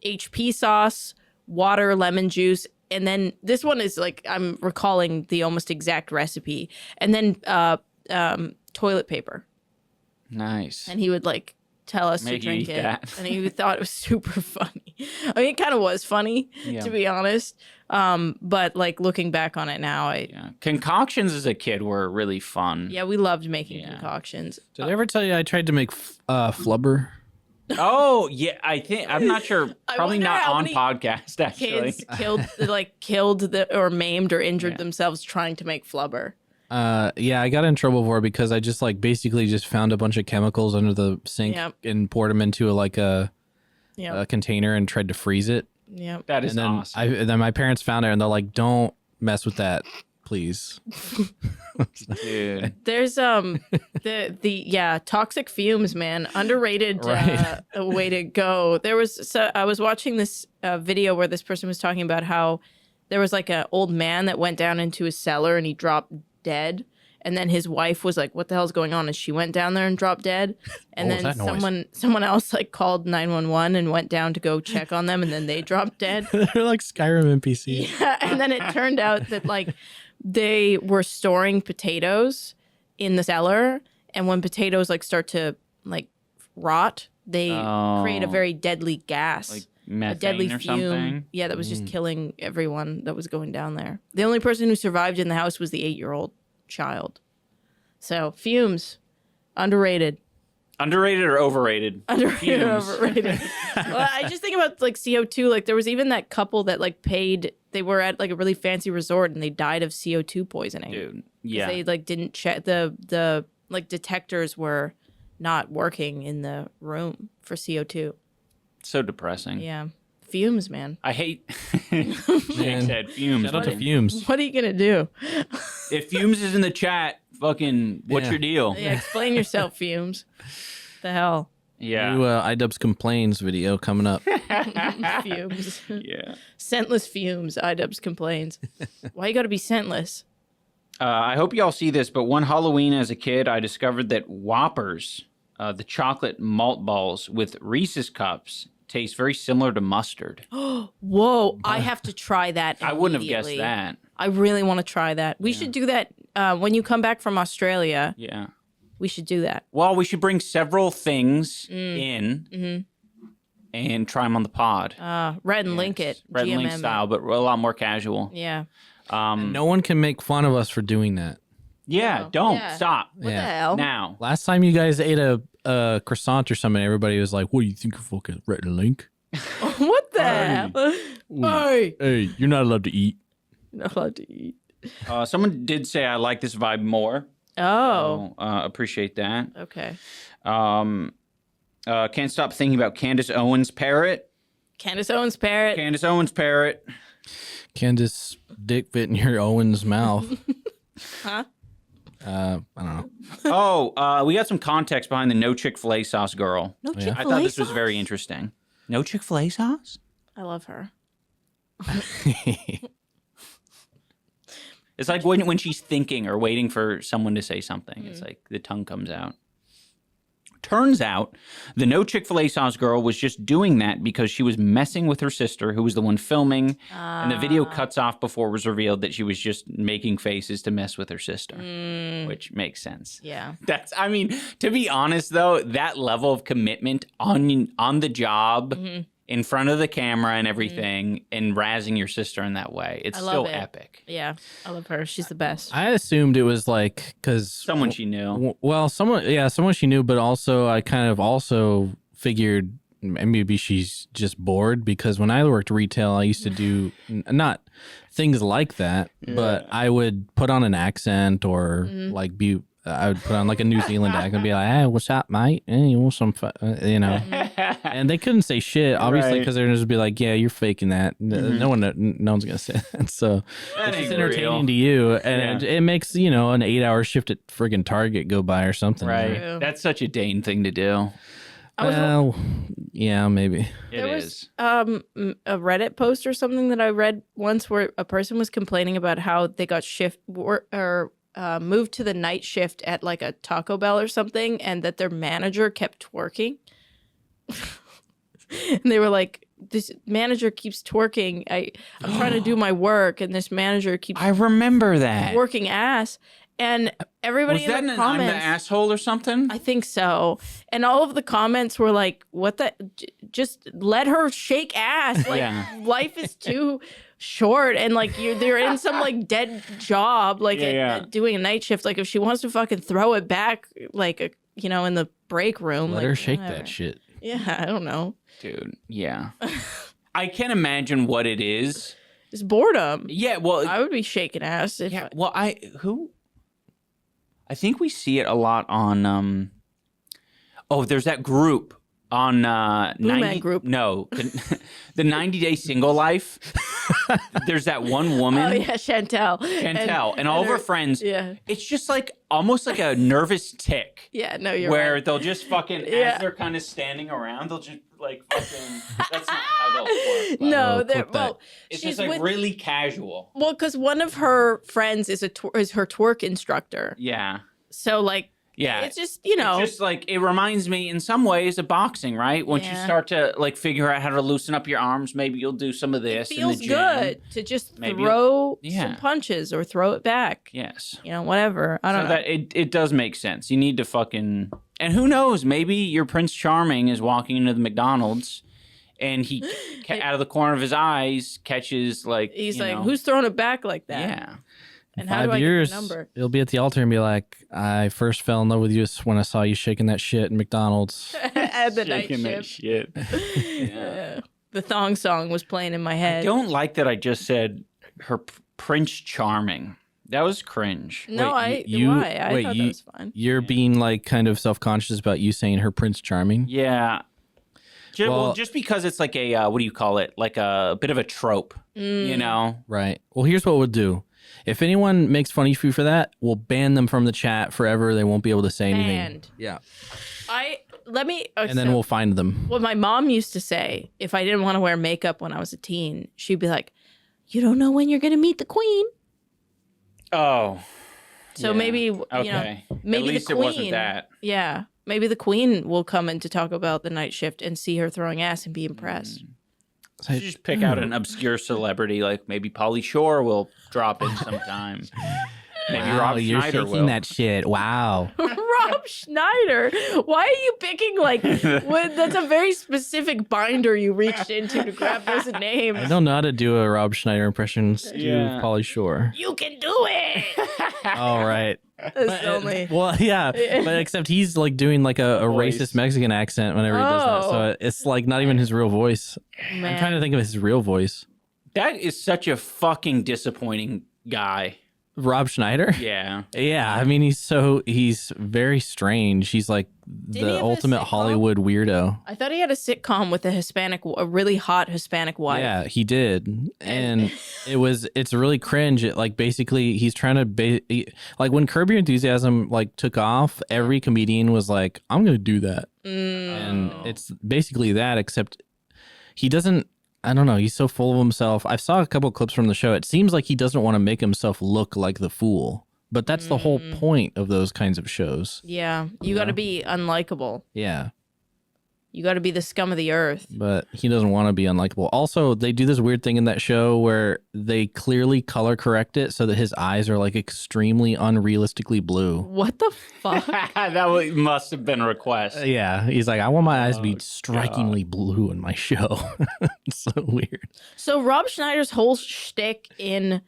HP sauce, water, lemon juice, and then this one is like I'm recalling the almost exact recipe, and then toilet paper. Nice. and he would like tell us Make to you drink eat it, that. and he thought it was super funny. I mean, it kind of was funny, Yeah. to be honest. But like looking back on it now, Yeah. Concoctions as a kid were really fun. we loved making Yeah. concoctions. Did I ever tell you I tried to make flubber? Oh, yeah. I'm not sure. Probably wonder not how on many podcast, actually. Kids killed or maimed or injured Yeah. themselves trying to make flubber. Yeah, I got in trouble for it because I just like basically just found a bunch of chemicals under the sink Yep. and poured them into a Yep. container and tried to freeze it. Yep. That is And then awesome. then my parents found it and they're like, "Don't mess with that, please." Dude. There's the toxic fumes, man, underrated Right. way to go. I was watching this video where this person was talking about how there was like an old man that went down into his cellar and he dropped dead. And then his wife was like, "What the hell's going on?" And she went down there and dropped dead. And What was then that noise? someone else like called 911 and went down to go check on them, and then they dropped dead. They're like Skyrim NPCs. Yeah, and then it turned out that like they were storing potatoes in the cellar, and when potatoes like start to like rot, they create a Oh. very deadly gas. Like a methane deadly or fume. something. Yeah, that was just killing everyone that was going down there. The only person who survived in the house was the 8-year-old child. So fumes, underrated. Underrated or overrated? Underrated, or Fumes. overrated. Well, I just think about like CO2. Like there was even that couple that like paid. They were at like a really fancy resort and they died of CO2 poisoning. Dude. 'Cause Yeah. They like didn't check the like detectors were not working in the room for CO2. So depressing. Yeah, fumes, man. I hate. Jake said fumes. Shout out to man. Fumes. What are you gonna do? If Fumes is in the chat, fucking, what's Yeah. your deal? Yeah, explain yourself, fumes. The hell, Yeah. New iDubbbz complains video coming up. fumes. Yeah. Scentless fumes. iDubbbz complains. Why you gotta be scentless? I hope y'all see this, but one Halloween as a kid, I discovered that Whoppers, the chocolate malt balls with Reese's cups, taste very similar to mustard. Whoa, I have to try that. I wouldn't have guessed immediately. that. I really want to try that. We should do that when you come back from Australia. Yeah. We should do that. Well, we should bring several things in and try them on the pod. Red and link it. Red and Link GMM. style, but a lot more casual. Yeah. No one can make fun of us for doing that. Yeah, Oh, don't. yeah. Stop. What Yeah. the hell? Now. Last time you guys ate a croissant or something, everybody was like, "What do you think you're fucking Red and Link? What the hell? Hey. Hey, you're not allowed to eat." Not allowed to eat. Someone did say I like this vibe more. Oh. So, appreciate that. Okay. Can't stop thinking about Candace Owens' parrot. Candace Owens parrot. Candace Owens' parrot. Candace dick fit in your Owen's mouth. Huh? I don't know. Oh, we got some context behind the no Chick-fil-A sauce girl. No Yeah. Chick-fil-A I thought this was sauce? very interesting. No Chick-fil-A sauce? I love her. It's like when she's thinking or waiting for someone to say something. It's like the tongue comes out. Turns out the no Chick-fil-A sauce girl was just doing that because she was messing with her sister, who was the one filming. And the video cuts off before it was revealed that she was just making faces to mess with her sister, which makes sense. Yeah. That's, I mean, to be honest though, that level of commitment on the job, in front of the camera and everything, and razzing your sister in that way, it's I so love it. epic. Yeah. I love her. She's the best. I assumed it was like because Someone she knew. Well, someone she knew, but also I kind of also figured maybe she's just bored because when I worked retail, I used to do not things like that, but I would put on an accent or like be. I would put on like a New Zealand accent and be like, "Hey, what's up, mate? Hey, you want some, you know?" And they couldn't say shit, obviously, Right. because they're just be like, "Yeah, you're faking that. No one's gonna say that." So That it's ain't entertaining real. to you, and it makes an 8-hour shift at friggin' Target go by or something. Right. True. That's such a Dane thing to do. Well, yeah, maybe. It There is. was a Reddit post or something that I read once where a person was complaining about how they got moved to the night shift at like a Taco Bell or something, and that their manager kept twerking. And they were like, "This manager keeps twerking. I'm trying to do my work, and this manager keeps I remember that. working ass." And everybody Was in that the an I'm the comments, asshole or something? I think so. And all of the comments were like, "What the? Just let her shake ass. Like Yeah. life is too short, and like they're in some like dead job, like at doing a night shift. Like if she wants to fucking throw it back, like in the break room, Let like, her shake whatever. that shit. Yeah, I don't know. Dude, yeah. I can't imagine what it is. It's boredom. Yeah, well, I would be shaking ass if. yeah, well, I think we see it a lot on there's that group on 90 group. No, the 90-day single life. There's that one woman. Oh yeah, Chantel. And all of her friends. Yeah. It's just like almost like a nervous tick. Yeah, no, you're where right. they'll just fucking as they're kind of standing around, they'll just like fucking. That's not how they'll work. No, Oh, they're clip that. well. It's she's just like with, really casual. well, because one of her friends is is her twerk instructor. Yeah. So like, Yeah. it's just It's just like it reminds me in some ways of boxing, right? Once you Yeah. start to like figure out how to loosen up your arms, maybe you'll do some of this. it feels in the gym. good to just Maybe throw yeah. some punches or throw it back. Yes. Whatever. I don't know. That it does make sense. You need to fucking and who knows? Maybe your Prince Charming is walking into the McDonald's, and he out of the corner of his eyes catches like He's like, who's throwing it back like that? Yeah. And how do 5 I years, get the number? he'll be at the altar and be like, I first fell in love with you when I saw you shaking that shit at McDonald's. At the night Shaking that shift. shit. Yeah. The thong song was playing in my I head. don't like that I just said her Prince Charming. That was cringe. No, Wait, why? I wait, thought you- that was fine. You're being like kind of self-conscious about you saying her Prince Charming. Yeah. Well- Just because it's like a what do you call it? Like a bit of a trope, you know? Right. Well, here's what we'll do. If anyone makes fun of you for that, we'll ban them from the chat forever. They won't be able to say anything. Banned. Yeah. And then we'll find them. What my mom used to say, if I didn't want to wear makeup when I was a teen, she'd be like, "You don't know when you're going to meet the queen." Oh. So yeah. maybe Okay. maybe At least the it queen. wasn't that. Yeah, maybe the queen will come in to talk about the night shift and see her throwing ass and be impressed. You just pick out an obscure celebrity, like maybe Pauly Shore will drop in sometime. Maybe Wow, Rob you're Schneider shaking will. that shit. Wow. Rob Schneider. Why are you picking that's a very specific binder you reached into to grab those names. I don't know how to do a Rob Schneider impression. Do Yeah. Pauly Shore. You can do it. All right. That's only. Well, yeah, but except he's like doing like a Voice. racist Mexican accent whenever he does that. So it's like not even his real voice. I'm trying to Man. think of his real voice. That is such a fucking disappointing guy. Rob Schneider? Yeah. Yeah, I mean he's very strange. He's like Didn't he the have a ultimate sitcom? Hollywood weirdo. I thought he had a sitcom with a really hot Hispanic wife. Yeah, he did, and it's really cringe. It like basically he's trying to like when Curb Your Enthusiasm like took off, every comedian was like, "I'm gonna do that," and it's basically that, except he doesn't. I don't know. He's so full of himself. I saw a couple clips from the show. It seems like he doesn't want to make himself look like the fool, but that's the whole point of those kinds of shows. Yeah. You got to be unlikable. Yeah. You got to be the scum of the earth. But he doesn't want to be unlikable. Also, they do this weird thing in that show where they clearly color correct it so that his eyes are like extremely unrealistically blue. What the fuck? Must have been a request. Yeah, he's like, I want my eyes to be strikingly blue in my show. It's so weird. So Rob Schneider's whole shtick in,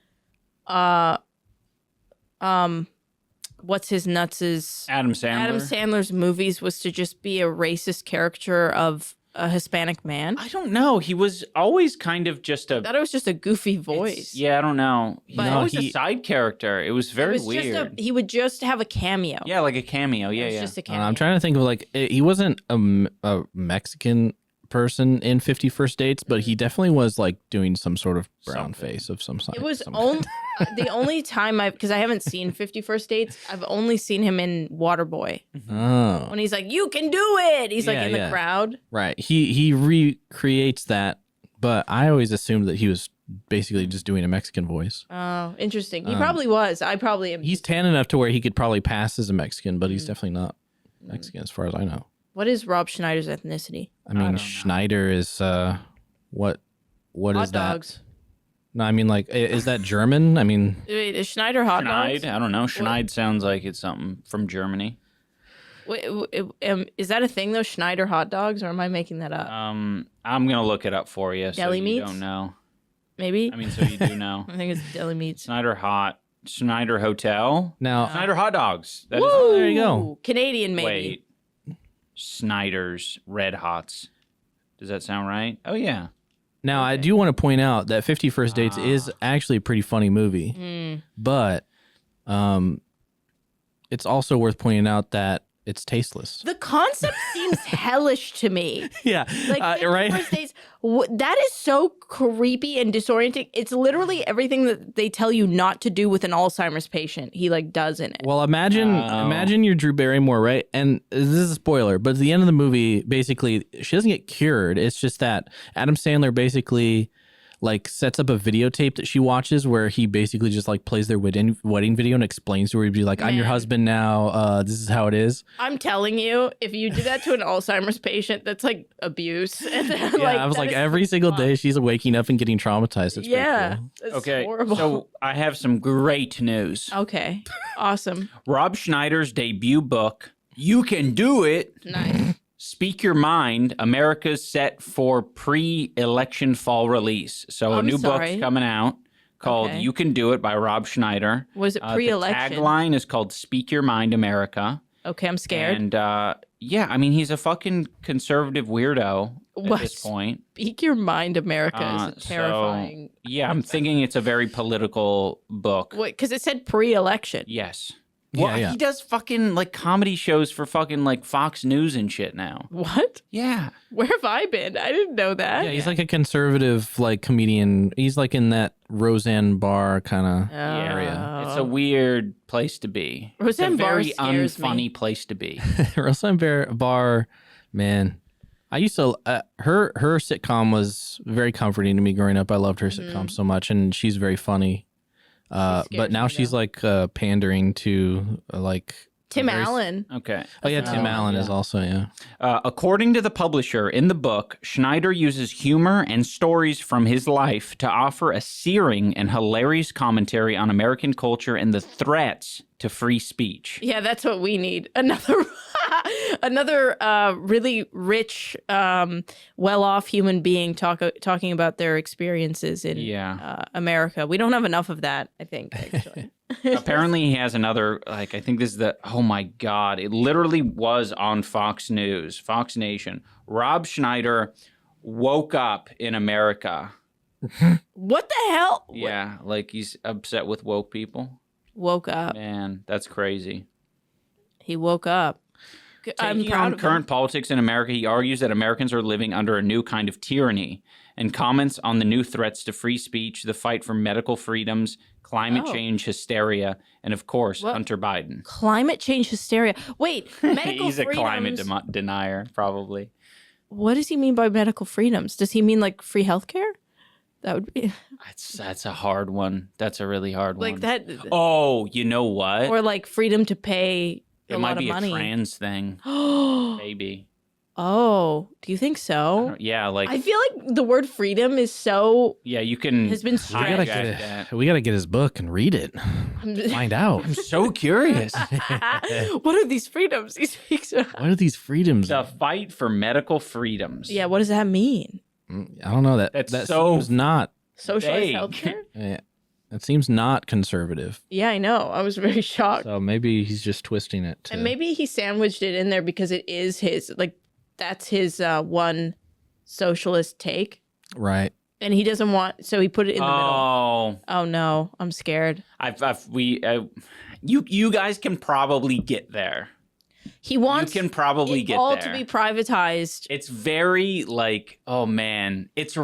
what's his nuts' Adam Sandler. Adam Sandler's movies was to just be a racist caricature of a Hispanic man. I don't know. He was always kind of just I a. thought it was just a goofy voice. Yeah, I don't know. He's But- always No, a side character. It was very It was weird. he would just have a cameo. Yeah, like a cameo. It Yeah, was yeah. just a I don't cameo. know, I'm trying to think of like, he wasn't a Mexican person in 50 First Dates, but he definitely was like doing some sort of brown Something. face of some sort. It was the only time because I haven't seen 50 First Dates, I've only seen him in Waterboy. Oh, When he's like, "You can do it," he's like Yeah, in the yeah. crowd. right. He recreates that, but I always assumed that he was basically just doing a Mexican voice. Oh, interesting. He probably was. I probably am. He's tan enough to where he could probably pass as a Mexican, but he's definitely not Mexican as far as I know. What is Rob Schneider's ethnicity? I mean, Schneider is what Hot is that? dogs. No, I mean, like, is that German? I mean, Wait, is Schneider hot dogs? Schneid? I don't know. Schneid sounds like it's something from Germany. Wait, is that a thing though? Schneider hot dogs, or am I making that up? I'm gonna look it up for you. Deli so you meats? don't know. Maybe. I mean, so you do know. I think it's deli meats. Schneider Hotel. now, Schneider hot dogs. That is Woo! there you go. Canadian, maybe. Wait. Snyder's Red Hots. Does that sound right? Oh yeah. now I do want to point out that 50 First Dates is actually a pretty funny movie, but it's also worth pointing out that it's tasteless. The concept seems hellish to me. Yeah, Like 50 right. First Dates, that is so creepy and disorienting. It's literally everything that they tell you not to do with an Alzheimer's patient. He like does in it. Well, imagine you're Drew Barrymore, right? And this is a spoiler, but at the end of the movie, basically, she doesn't get cured. It's just that Adam Sandler basically like sets up a videotape that she watches where he basically just like plays their wedding video and explains to her. He'd be like, "I'm your Man. husband now. This is how it is." I'm telling you, if you do that to an Alzheimer's patient, that's like abuse. And then, Yeah, I was that like, is every single fuck. day she's waking up and getting traumatized. It's Yeah, pretty cool. that's Okay. horrible. So I have some great news. Okay, awesome, Rob Schneider's debut book, You Can Do It. nice. Speak Your Mind, America's set for pre-election fall release. So a I'm new sorry. book's coming out called Okay. You Can Do It by Rob Schneider. Was it pre-election? The tagline is called Speak Your Mind, America. Okay, I'm scared. And yeah, I mean, he's a fucking conservative weirdo at What? this point. Speak Your Mind, America is So, terrifying. yeah, I'm thinking it's a very political book. Wait, because it said pre-election. Yes. Yeah, Well, yeah. he does fucking like comedy shows for fucking like Fox News and shit now. What? Yeah. Where have I been? I didn't know that. Yeah, he's like a conservative like comedian. He's like in that Roseanne Barr kind of area. It's a weird place to be. Roseanne it's a Barr very scares me. unfunny place to be. Roseanne Barr, man. I used to her sitcom was very comforting to me growing up. I loved her sitcom so much, and she's very funny. But scares now me, she's though. like pandering to like Tim very- Allen. Okay. Oh yeah, Tim Allen is also According to the publisher, in the book, Schneider uses humor and stories from his life to offer a searing and hilarious commentary on American culture and the threats to free speech. Yeah, that's what we need. Another really rich, well-off human being talking about their experiences in America. We don't have enough of that, I think, actually. Apparently, he has another, like, I think this is oh my God, it literally was on Fox News, Fox Nation. Rob Schneider woke up in America. What the hell? Yeah, like he's upset with woke people. Woke up. Man, that's crazy. He woke up. I'm Taking proud on of him. current politics in America, he argues that Americans are living under a new kind of tyranny and comments on the new threats to free speech, the fight for medical freedoms, climate change hysteria, and of course, Hunter Biden. Climate change hysteria. Wait, medical He's a freedoms. climate denier, probably. What does he mean by medical freedoms? Does he mean like free healthcare? That would be That's a hard one. That's a really hard one. like that, Oh, you know what? or like freedom to pay it a might lot be of money. a trans thing, Oh, maybe. do you think so? Yeah, like I feel like the word freedom is so yeah, you can. has been We gotta stretched. get we gotta get his book and read it. Find out. I'm so curious. What are these freedoms he speaks of? What are these freedoms? The fight for medical freedoms. Yeah, what does that mean? I don't know. That's that so seems not. Socialized Vague. healthcare? Yeah, that seems not conservative. Yeah, I know. I was very shocked. So maybe he's just twisting it. To, And maybe he sandwiched it in there because it is his, like, that's his one socialist take. right. And he doesn't want, so he put it in the middle. Oh, Oh no, I'm scared. you guys can probably get there. He wants You can probably it get all there. to be privatized. It's very like, oh man, it's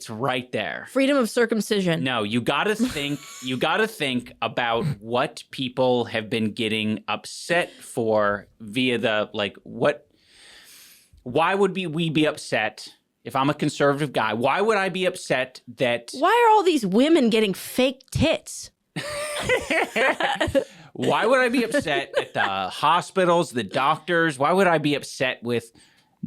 right there. Freedom of circumcision. No, you gotta think. You gotta think about what people have been getting upset for via the like. What? Why would we be upset? If I'm a conservative guy, why would I be upset that? Why are all these women getting fake tits? Why would I be upset at the hospitals, the doctors? Why would I be upset with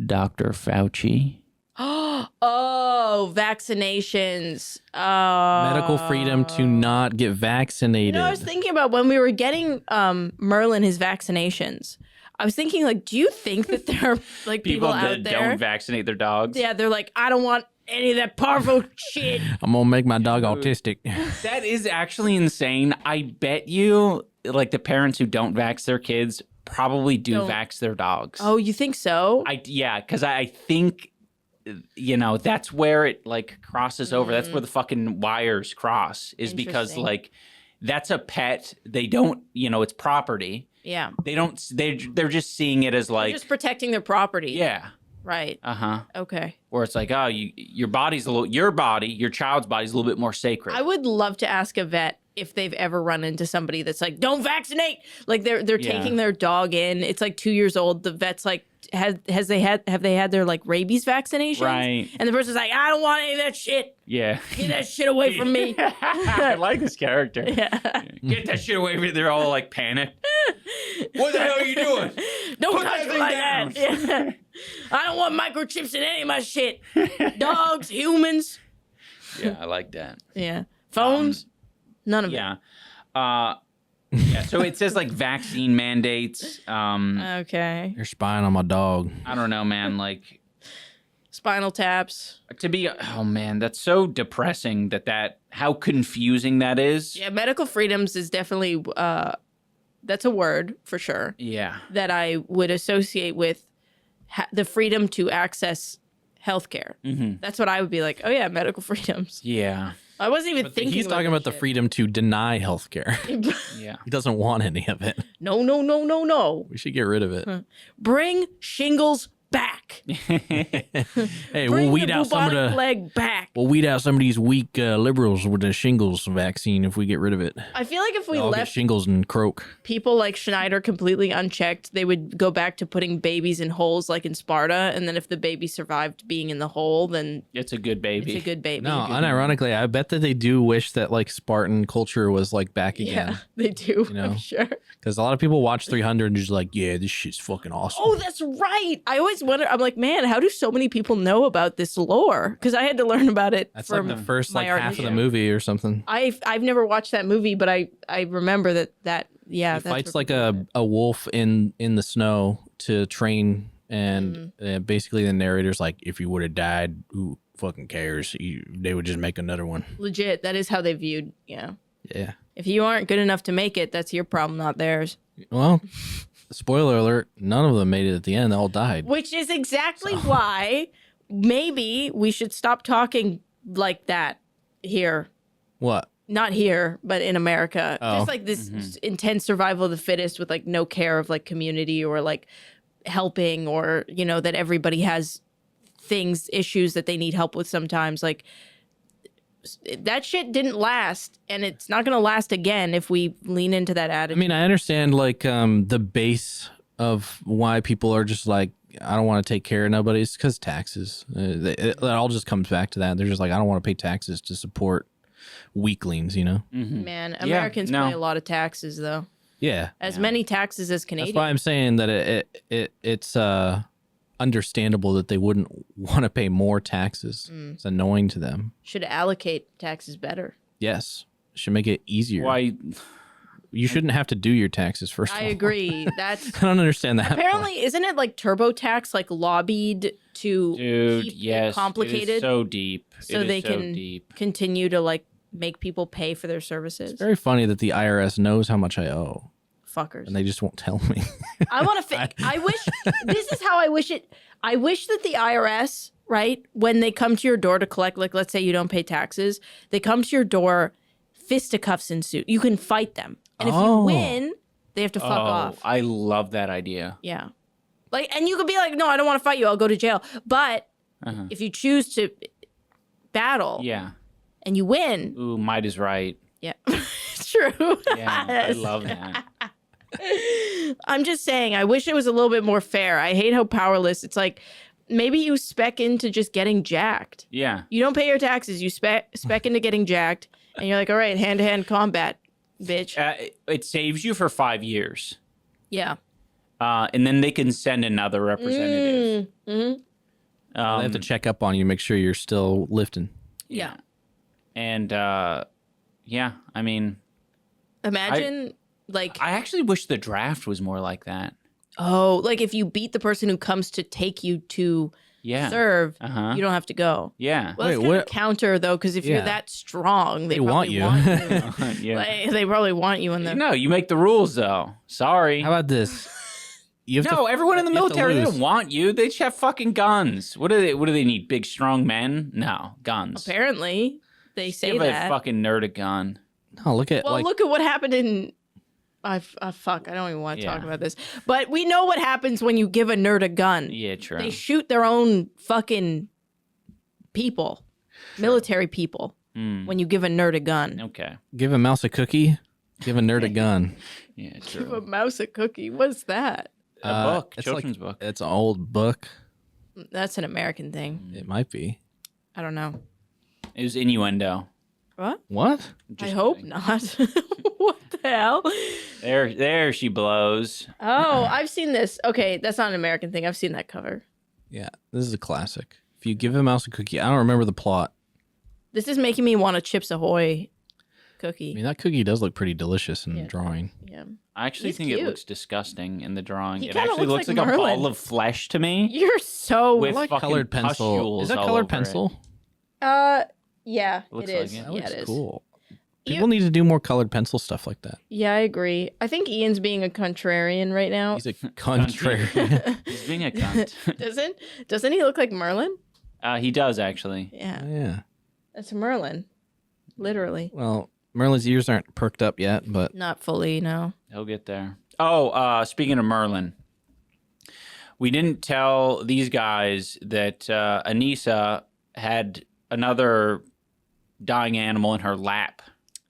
Dr. Fauci? Oh, vaccinations. Medical freedom to not get vaccinated. You know, I was thinking about when we were getting Merlin his vaccinations. I was thinking, like, do you think that there are like people out that there don't vaccinate their dogs? Yeah, they're like, I don't want any of that powerful shit. I'm gonna make my dog autistic. That is actually insane. I bet you, like, the parents who don't vax their kids probably do vax their dogs. Oh, you think so? Yeah, because I think, you know, that's where it like crosses over. That's where the fucking wires cross, is because like that's a pet. They don't, you know, it's property. Yeah. They don't. They're just seeing it as like They're just protecting their property. yeah. Right. Okay. Where it's like, oh, your body's your child's body's a little bit more sacred. I would love to ask a vet if they've ever run into somebody that's like, don't vaccinate. Like they're taking their dog in. It's like 2 years old. The vet's like, have they had their like rabies vaccinations? Right. And the person's like, I don't want any of that shit. Yeah. Get that shit away from me. I like this character. Yeah. Get that shit away from me. They're all like panicked. What the hell are you doing? Don't Put touch that me thing like down. that. Yeah. I don't want microchips in any of my shit. Dogs, humans. Yeah, I like that. Yeah. Phones. None of Yeah. Yeah, so it says like vaccine mandates. it. Okay. You're spying on my dog. I don't know, man. Like Spinal taps. oh man, that's so depressing how confusing that is. Yeah, medical freedoms is definitely that's a word for sure Yeah. that I would associate with the freedom to access healthcare. That's what I would be like. Oh yeah, medical freedoms. Yeah. I wasn't even thinking. He's talking about the freedom to deny healthcare. Yeah. He doesn't want any of it. No. We should get rid of it. Bring shingles back. Hey, Bring we'll weed the out some of bubonic the. plague back. We'll weed out some of these weak liberals with the shingles vaccine if we get rid of it. I feel like if we I'll get left shingles and croak. people like Schnider completely unchecked, they would go back to putting babies in holes like in Sparta. And then if the baby survived being in the hole, then It's a good baby. it's a good baby. No, unironically, I bet that they do wish that like Spartan culture was like back Yeah, again. they do. You know? I'm sure. Because a lot of people watch 300 and just like, yeah, this shit's fucking awesome. Oh, that's right. I always wonder. I'm like, man, how do so many people know about this lore? Because I had to learn about it. That's from like the first my like art half of the history. movie or something. I've never watched that movie, but I remember that yeah. He that's fights where like people a wolf in the snow to train, and basically the narrator's like, if you would have died, who fucking cares? They would just make another one. legit. That is how they viewed. Yeah. Yeah. If you aren't good enough to make it, that's your problem, not theirs. Well, spoiler alert: none of them made it at the end. They all died. Which is exactly why maybe we should stop talking like that here. What? Not here, but in America. Oh. Just like this intense survival of the fittest with like no care of like community or like helping, or, you know, that everybody has issues that they need help with sometimes. Like that shit didn't last, and it's not going to last again if we lean into that I attitude. mean, I understand like the base of why people are just like, I don't want to take care of nobody. It's because taxes. It all just comes back to that. They're just like, I don't want to pay taxes to support weaklings, you know? Man, Americans pay a lot of taxes though. Yeah. As many taxes as Canadians. That's why I'm saying that it's understandable that they wouldn't want to pay more taxes. It's annoying to them. Should allocate taxes better. Yes. Should make it easier. Why? You shouldn't have to do your taxes first of I all. agree. That's I don't understand that. apparently, isn't it like TurboTax like lobbied to Dude, keep yes. it complicated It is so deep. so It is they so can deep. continue to like make people pay for their services? It's very funny that the IRS knows how much I owe Fuckers. and they just won't tell me. I want to I wish this is how I wish it. I wish that the IRS, right, when they come to your door to collect, like let's say you don't pay taxes, they come to your door, fisticuffs ensued. You can fight them, and if you Oh. win, they have to fuck off. I love that idea. Yeah, like, and you could be like, no, I don't want to fight you. I'll go to jail. But if you choose to battle, Yeah. and you win, Ooh, might is right. yeah, it's true. Yeah, I love that. I'm just saying, I wish it was a little bit more fair. I hate how powerless. It's like maybe you spec into just getting jacked. Yeah. You don't pay your taxes. You spec into getting jacked, and you're like, all right, hand-to-hand combat, bitch. It saves you for 5 years. Yeah. And then they can send another representative. They have to check up on you, make sure you're still lifting. Yeah. And yeah, I mean, Imagine I actually wish the draft was more like that. like if you beat the person who comes to take you to Yeah. serve, Uh-huh. you don't have to go. Yeah. Well, Wait, it's kind of what- counter though, because if you're Yeah. that strong, they want probably you. want you. Yeah. Like, they probably want you in the. No, you make the rules though. Sorry. How about this? You have No, everyone in the you have to military, they lose. don't want you. They just have fucking guns. What do they need? Big strong men? No, guns. Apparently, they say Give that. a fucking nerd a gun. No, look at Well, look at what happened in. Fuck, I don't even want to talk Yeah. about this. But we know what happens when you give a nerd a gun. Yeah, true. They shoot their own fucking people, military people, when you give a nerd a gun. Okay. give a mouse a cookie, give a nerd a gun. Yeah, Give a true. mouse a cookie. What's that? A book, it's children's book. It's an old book. That's an American thing. It might be. I don't know. It was innuendo. What? What? I Just hope kidding. not. What the hell? There she blows. Oh, I've seen this. Okay, that's not an American thing. I've seen that cover. Yeah, this is a classic. If you give a mouse a cookie, I don't remember the plot. This is making me want a Chips Ahoy I cookie. mean, that cookie does look pretty delicious in the drawing. Yeah. I actually He's think cute. it looks disgusting in the drawing. He It kinda actually looks looks like like a Merlin. ball of flesh to me. You're so With Like fucking colored pencil. pustules Is that all colored over it. pencil? Yeah, Looks it like is. it. Yeah, That looks it is. cool. You- People need to do more colored pencil stuff like that. Yeah, I agree. I think Ian's being a contrarian right now. He's a contrary. He's being a cunt. Doesn't he look like Merlin? He does actually. Yeah, Yeah. that's Merlin. Literally. Well, Merlin's ears aren't perked up yet, but Not fully, no. He'll get there. Oh, speaking of Merlin, we didn't tell these guys that Anisa had another dying animal in her lap.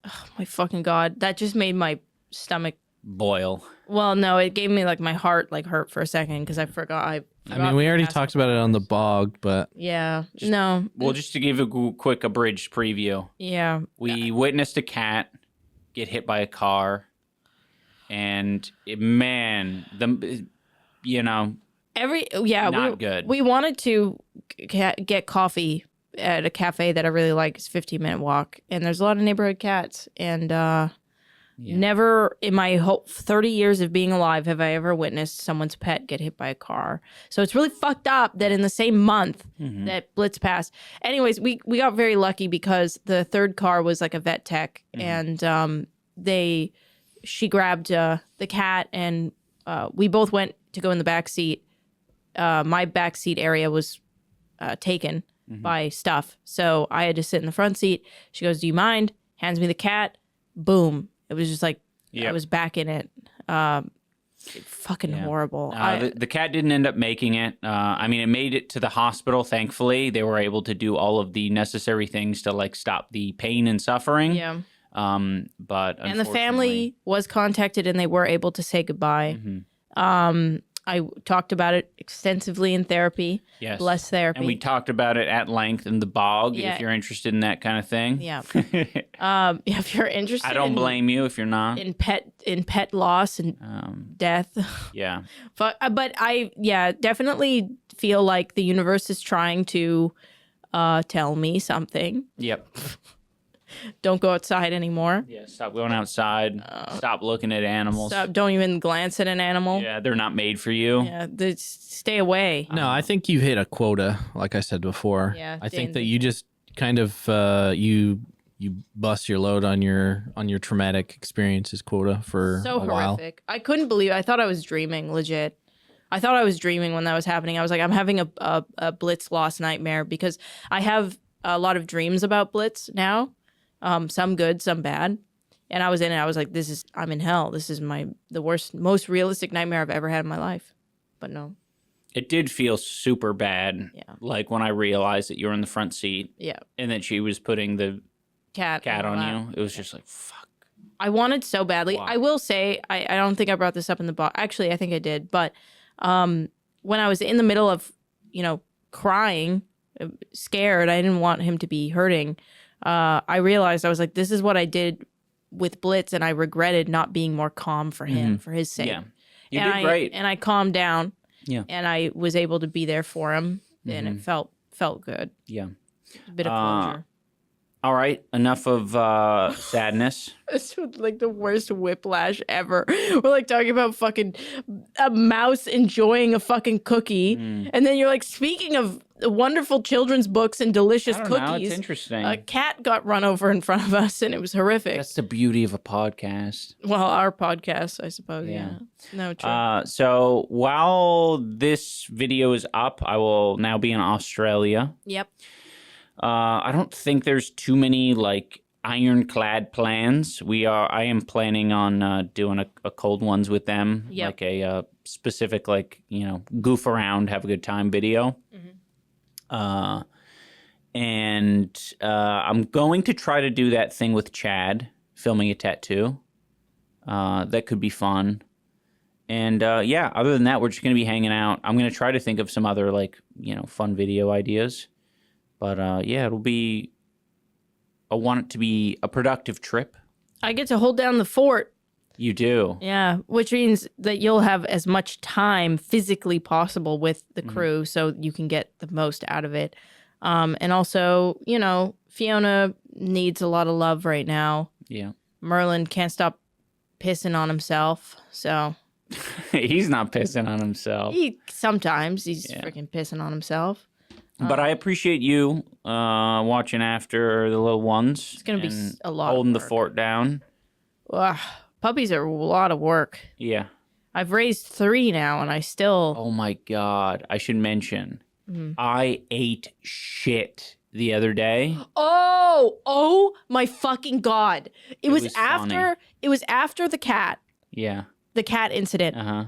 Oh my fucking god. That just made my stomach. Boil. Well, no, it gave me like my heart like hurt for a second because I forgot. I mean, we already talked about it on the bog, but Yeah. No. Well, just to give a quick abridged preview, Yeah. we witnessed a cat get hit by a car, and not good. We wanted to get coffee at a cafe that I really like. It's a 15-minute walk, and there's a lot of neighborhood cats. And never in my whole 30 years of being alive have I ever witnessed someone's pet get hit by a car. So it's really fucked up that in the same month that Blitz passed. Anyways, we got very lucky because the third car was like a vet tech, and she grabbed the cat, and we both went to go in the back seat. My back seat area was taken by stuff, so I had to sit in the front seat. She goes, "Do you mind?" Hands me the cat. Boom! It was just like I Yep. was back in it. Fucking horrible. The cat didn't end up making it. I mean, it made it to the hospital. Thankfully, they were able to do all of the necessary things to like stop the pain and suffering. Yeah. But And the family was contacted, and they were able to say goodbye. I talked about it extensively in therapy. yes, Bless therapy. and we talked about it at length in the bog. Yeah. If you're interested in that kind of thing, Yeah. If you're interested, I don't blame you if you're not. in pet loss and death. Yeah, But I definitely feel like the universe is trying to tell me something. yep. Don't go outside anymore. Yeah, stop going outside. Stop looking at animals. Don't even glance at an animal. Yeah, they're not made for you. Yeah, stay away. no, I think you hit a quota, like I said before. Yeah, I think Dane that did. you just kind of you bust your load on your traumatic experiences quota for So a while. horrific. I couldn't believe. I thought I was dreaming. Legit. I thought I was dreaming when that was happening. I was like, I'm having a Blitz lost nightmare because I have a lot of dreams about Blitz now. Some good, some bad. And I was in it. I was like, I'm in hell. This is the worst, most realistic nightmare I've ever had in my life. But no. It did feel super bad. Yeah. Like when I realized that you were in the front seat Yeah. and that she was putting the Cat cat in on my lap. you. It was just like, fuck. I wanted so badly. Wow. I will say, I don't think I brought this up in the box. Actually, I think I did. But when I was in the middle of, crying, scared, I didn't want him to be hurting. I realized I was like, this is what I did with Blitz, and I regretted not being more calm for him, for his sake. Yeah. You and did great. And I calmed down. Yeah. And I was able to be there for him. and it felt good. Yeah. A bit of closure. All right. Enough of sadness. This was like the worst whiplash ever. We're like talking about fucking a mouse enjoying a fucking cookie, and then you're like, speaking of wonderful children's books and delicious I don't know, cookies, it's interesting. a cat got run over in front of us, and it was horrific. That's the beauty of a podcast. Well, our podcast, I suppose. Yeah. No, true. So while this video is up, I will now be in Australia. Yep. I don't think there's too many like ironclad plans. I am planning on doing a cold ones with them, like a specific like goof around, have a good time video. And I'm going to try to do that thing with Chad, filming a tattoo. That could be fun. And other than that, we're just gonna be hanging out. I'm gonna try to think of some other like fun video ideas. But it'll be. I want it to be a productive trip. I get to hold down the fort. You do. Yeah, which means that you'll have as much time physically possible with the crew so you can get the most out of it. And also, Fiona needs a lot of love right now. Yeah. Merlin can't stop pissing on himself, so. He's not pissing on himself. Sometimes he's freaking pissing on himself. But I appreciate you watching after the little ones. It's going to be a lot holding of the fort down. Ugh, puppies are a lot of work. Yeah. I've raised 3 now, and I still... Oh, my God. I should mention, I ate shit the other day. Oh, my fucking God. It was after... funny. It was after the cat. Yeah. The cat incident. Uh-huh.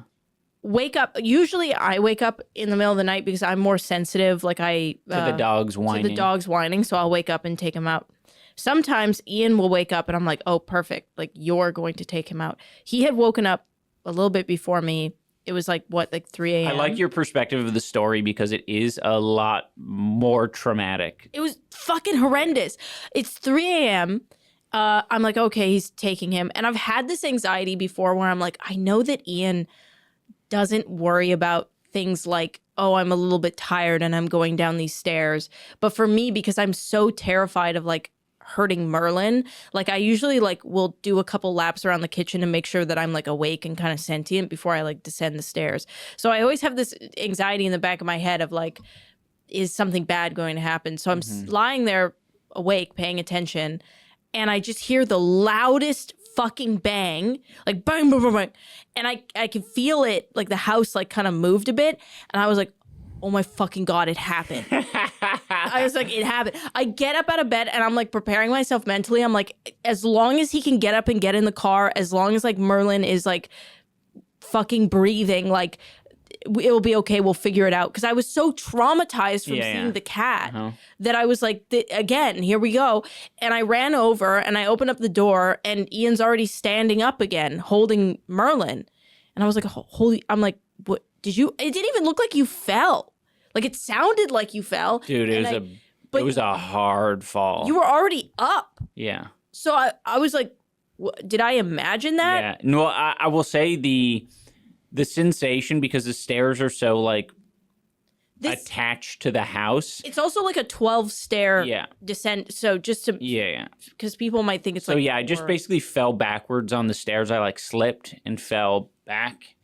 Wake up. Usually I wake up in the middle of the night because I'm more sensitive. Like To the dog's whining. To the dog's whining. So I'll wake up and take him out. Sometimes Ian will wake up and I'm like, oh, perfect. Like you're going to take him out. He had woken up a little bit before me. It was like 3 a.m. I like your perspective of the story because it is a lot more traumatic. It was fucking horrendous. It's 3 a.m. I'm like, okay, he's taking him. And I've had this anxiety before where I'm like, I know that Ian doesn't worry about things like, oh, I'm a little bit tired and I'm going down these stairs. But for me, because I'm so terrified of like hurting Merlin, like I usually like will do a couple laps around the kitchen and make sure that I'm like awake and kind of sentient before I like descend the stairs. So I always have this anxiety in the back of my head of like, is something bad going to happen? So I'm lying there awake, paying attention, and I just hear the loudest fucking bang, like bang, bang, bang, bang. And I can feel it, like the house like kind of moved a bit. And I was like, oh my fucking God, it happened. I was like, it happened. I get up out of bed and I'm like preparing myself mentally. I'm like, as long as he can get up and get in the car, as long as like Merlin is like fucking breathing, like it'll be okay. We'll figure it out. Because I was so traumatized from seeing the cat that I was like, again, here we go. And I ran over and I opened up the door and Ian's already standing up again, holding Merlin. And I was like, holy, I'm like, what did you, it didn't even look like you fell. Like it sounded like you fell. Dude, it was a hard fall. You were already up. Yeah. So I was like, did I imagine that? Yeah. No, I will say the sensation, because the stairs are so like attached to the house. It's also like a 12-stair descent. So just to because people might think it's so I just basically fell backwards on the stairs. I like slipped and fell back,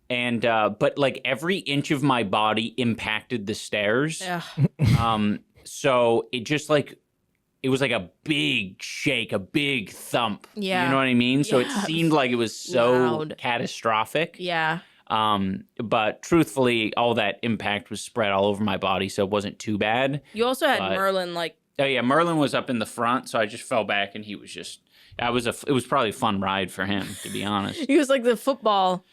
and but like every inch of my body impacted the stairs. So it just like it was like a big shake, a big thump. Yeah. You know what I mean? So it seemed like it was so catastrophic. Yeah. But truthfully, all that impact was spread all over my body, so it wasn't too bad. You also had Merlin like... Oh, yeah, Merlin was up in the front, so I just fell back, and he was just... it was probably a fun ride for him, to be honest. He was like the football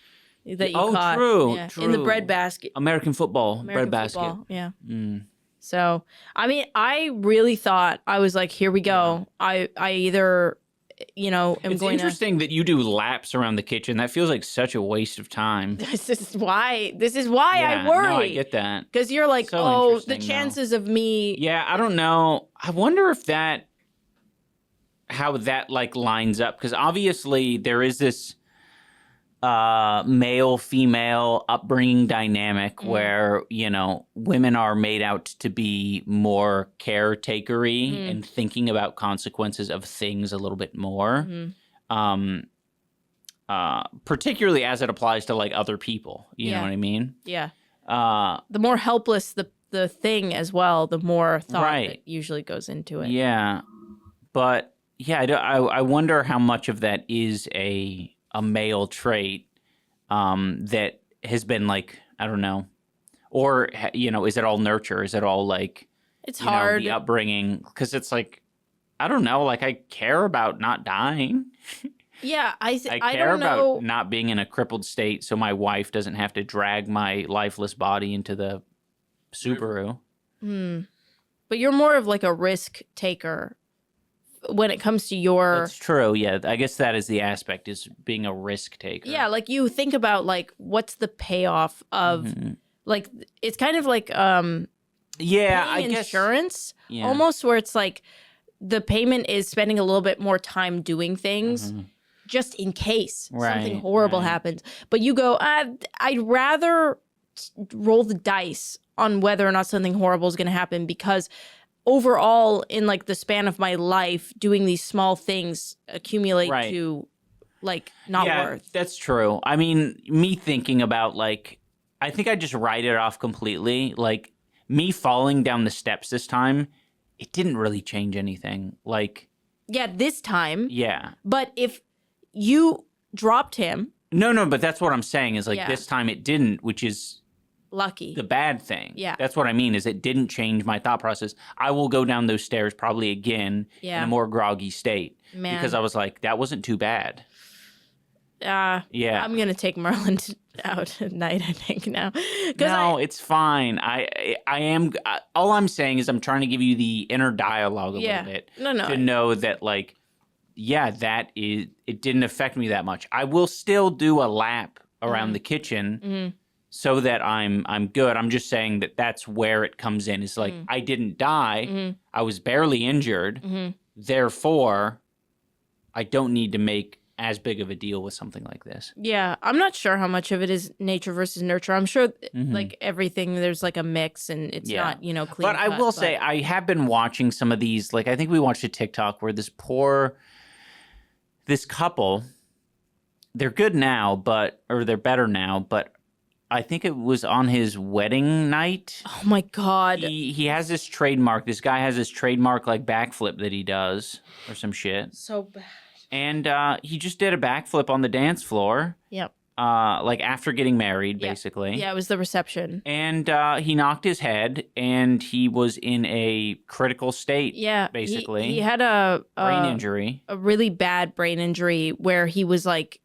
that you caught. True. In the bread basket. American football, bread basket. Yeah. So, I mean, I really thought, I was like, here we go. I either, am it's going interesting that you do laps around the kitchen. That feels like such a waste of time. This is why I worry. No, I get that. Because you're like, So the chances of me. Yeah, I don't know. I wonder if how that like lines up. Because obviously there is this male female upbringing dynamic where women are made out to be more caretakery and thinking about consequences of things a little bit more, particularly as it applies to like other people. You know what I mean? Yeah. The more helpless the thing as well, the more thought that usually goes into it. Yeah, but yeah, I wonder how much of that is a male trait that has been like, I don't know, or is it all nurture? Is it all like it's hard the upbringing? Because it's like, I don't know, like I care about not dying. Yeah, I care don't know. about not being in a crippled state, so my wife doesn't have to drag my lifeless body into the Subaru. But you're more of like a risk taker when it comes to your. That's true. Yeah, I guess that is the aspect, is being a risk taker. Yeah, like you think about like what's the payoff of like it's kind of like I guess insurance almost, where it's like the payment is spending a little bit more time doing things just in case something horrible happens. But you go, I'd rather roll the dice on whether or not something horrible is going to happen, because overall in like the span of my life, doing these small things accumulate to like not worth. That's true. I mean, me thinking about like, I think I just write it off completely. Like me falling down the steps this time, it didn't really change anything. Like, yeah, this time. Yeah. But if you dropped him. No, but that's what I'm saying is like this time it didn't, which is lucky. The bad thing. Yeah. That's what I mean, is it didn't change my thought process. I will go down those stairs probably again in a more groggy state. Man. Because I was like, that wasn't too bad. I'm going to take Merlin out at night, I think, now. No, it's fine. I am, all I'm saying is I'm trying to give you the inner dialogue a little bit. No. To know that, like, it didn't affect me that much. I will still do a lap around the kitchen so that I'm good. I'm just saying that that's where it comes in. It's like, I didn't die. I was barely injured. Therefore, I don't need to make as big of a deal with something like this. Yeah, I'm not sure how much of it is nature versus nurture. I'm sure like everything, there's like a mix and it's not, clean But I will say, I have been watching some of these, like I think we watched a TikTok where this couple, they're good now, or they're better now, but I think it was on his wedding night. Oh my God. He has this trademark. This guy has this trademark like backflip that he does or some shit. So bad. And he just did a backflip on the dance floor. Yep. Like after getting married, basically. Yeah, it was the reception. And he knocked his head, and he was in a critical state. Yeah, basically. He had a brain injury, a really bad brain injury, where he was like,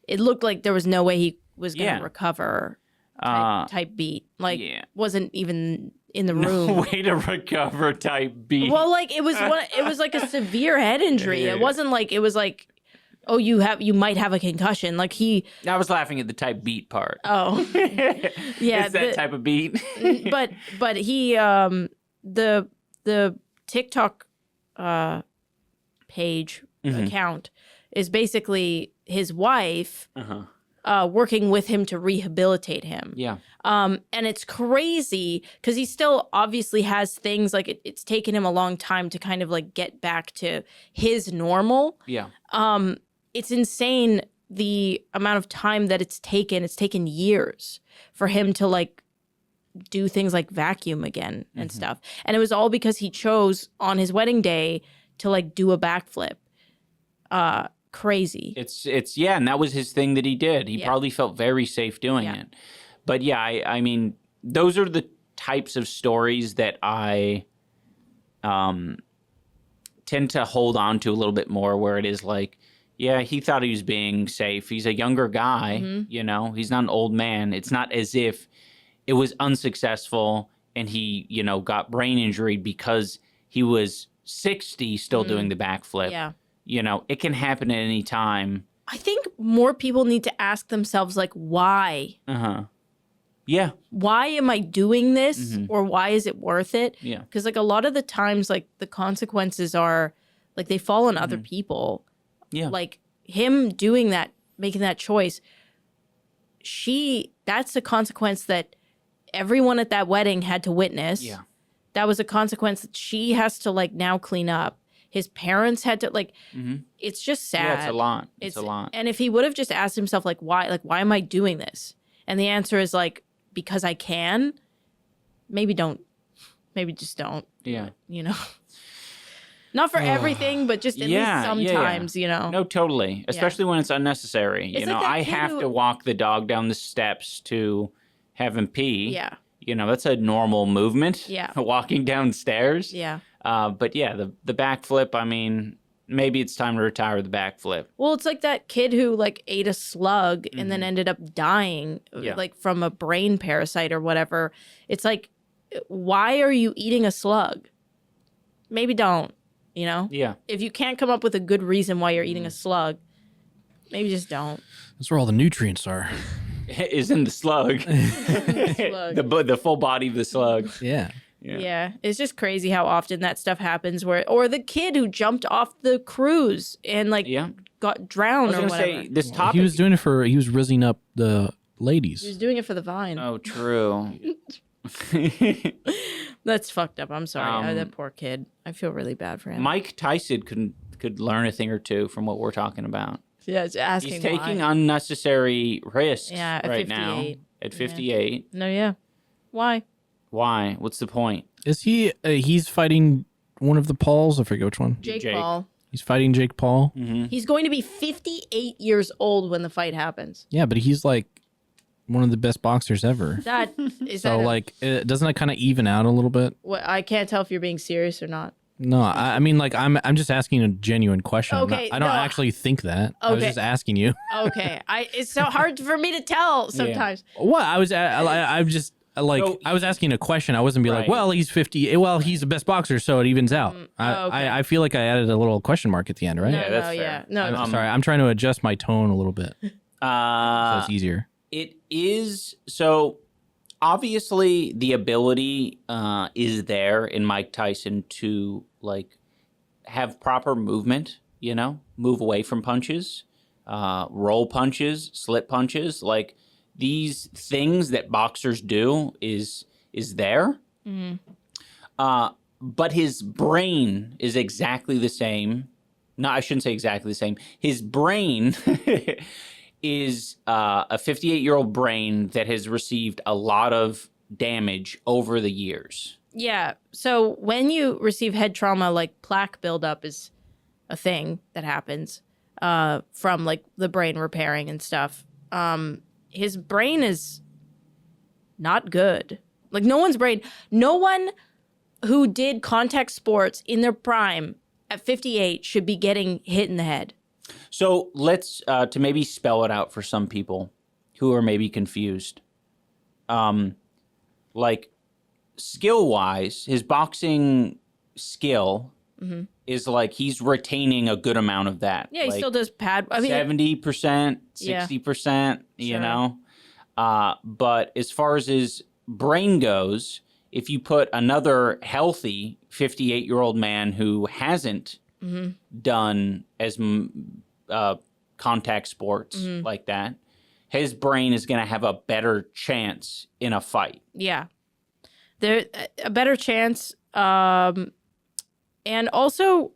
it looked like there was no way he was going to recover. Type beat, like wasn't even in the room. No way to recover type beat. Well, like it was like a severe head injury. It wasn't like it was like, oh, you might have a concussion. Like I was laughing at the type beat part. Oh, yeah, it's that type of beat. but he the TikTok page account is basically his wife. Working with him to rehabilitate him. Yeah. And it's crazy because he still obviously has things like it's taken him a long time to kind of like get back to his normal. Yeah. It's insane the amount of time that it's taken. It's taken years for him to like do things like vacuum again and stuff. And it was all because he chose on his wedding day to like do a backflip. Crazy. It's and that was his thing that he did. He probably felt very safe doing it. But yeah, I mean, those are the types of stories that I tend to hold on to a little bit more, where it is like, yeah, he thought he was being safe. He's a younger guy, he's not an old man. It's not as if it was unsuccessful and he, got brain injury because he was 60 still doing the backflip. Yeah. It can happen at any time. I think more people need to ask themselves, like, why? Yeah. Why am I doing this? Or why is it worth it? Yeah. Because, like, a lot of the times, like, the consequences are, like, they fall on other people. Yeah. Like, him doing that making that choice, that's a consequence that everyone at that wedding had to witness. Yeah. That was a consequence that she has to like now clean up. His parents had to like, it's just sad. Yeah, it's a lot. It's a lot. And if he would have just asked himself like, why am I doing this? And the answer is like, because I can, maybe just don't. Yeah. You know, not for everything, but just at least sometimes, you know. No, totally. Especially when it's unnecessary. It's You know, like that I kid have who- to walk the dog down the steps to have him pee. Yeah. You know, that's a normal movement. Yeah. Walking downstairs. Yeah. But yeah, the backflip, I mean, maybe it's time to retire the backflip. Well, it's like that kid who like ate a slug and then ended up dying Yeah. like from a brain parasite or whatever. It's like, why are you eating a slug? Maybe don't, you know? Yeah. If you can't come up with a good reason why you're eating a slug, maybe just don't. That's where all the nutrients are. Is in the slug. Slug. The full body of the slug. Yeah. Yeah. It's just crazy how often that stuff happens or the kid who jumped off the cruise and like Yeah. got I drowned was or going to whatever. say, this topic. He was doing it he was rizzing up the ladies. He was doing it for the vine. Oh, true. That's fucked up. I'm sorry. Um, That poor kid. I feel really bad for him. Mike Tyson could learn a thing or two from what we're talking about. Yeah, it's asking He's taking why. unnecessary risks Yeah, at right now 58. at 58. No, yeah. Why? Why? What's the point? Is he? He's fighting one of the Pauls. I forget which one. Jake Jake. Paul. He's fighting Jake Paul. He's going to be 58 years old when the fight happens. Yeah, but he's like one of the best boxers ever. That is So that. like, doesn't that kind of even out a little bit? I can't tell if you're being serious or not. No, I mean like I'm just asking a genuine question. Okay, I don't no. actually think that. I was Okay. just asking you. Okay, it's so hard for me to tell sometimes. What I was I'm just like So- I was asking a question. I wasn't be like, Right. well, he's 50. Well, he's the best boxer, so it evens out. okay. I feel like I added a little question mark at the end, right? No, Yeah, that's no, fair. yeah, no. I'm sorry. I'm trying to adjust my tone a little bit so it's easier. It is so obviously the ability is there in Mike Tyson to like have proper movement, you know, move away from punches, roll punches, slip punches, like these things that boxers do is there. But his brain is exactly the same. No, I shouldn't say exactly the same. His brain is a 58-year-old brain that has received a lot of damage over the years. Yeah. So when you receive head trauma, like plaque buildup is a thing that happens from like the brain repairing and stuff. His brain is not good. Like no one who did contact sports in their prime at 58 should be getting hit in the head. So let's to maybe spell it out for some people who are maybe confused. Like skill-wise, his boxing skill is like he's retaining a good amount of that. Yeah, he like still does pad. I mean, 70%, Yeah. 60%, you Sure. know. But as far as his brain goes, if you put another healthy 58-year-old man who hasn't done as contact sports like that, his brain is going to have a better chance in a fight. yeah, there a better chance. And also,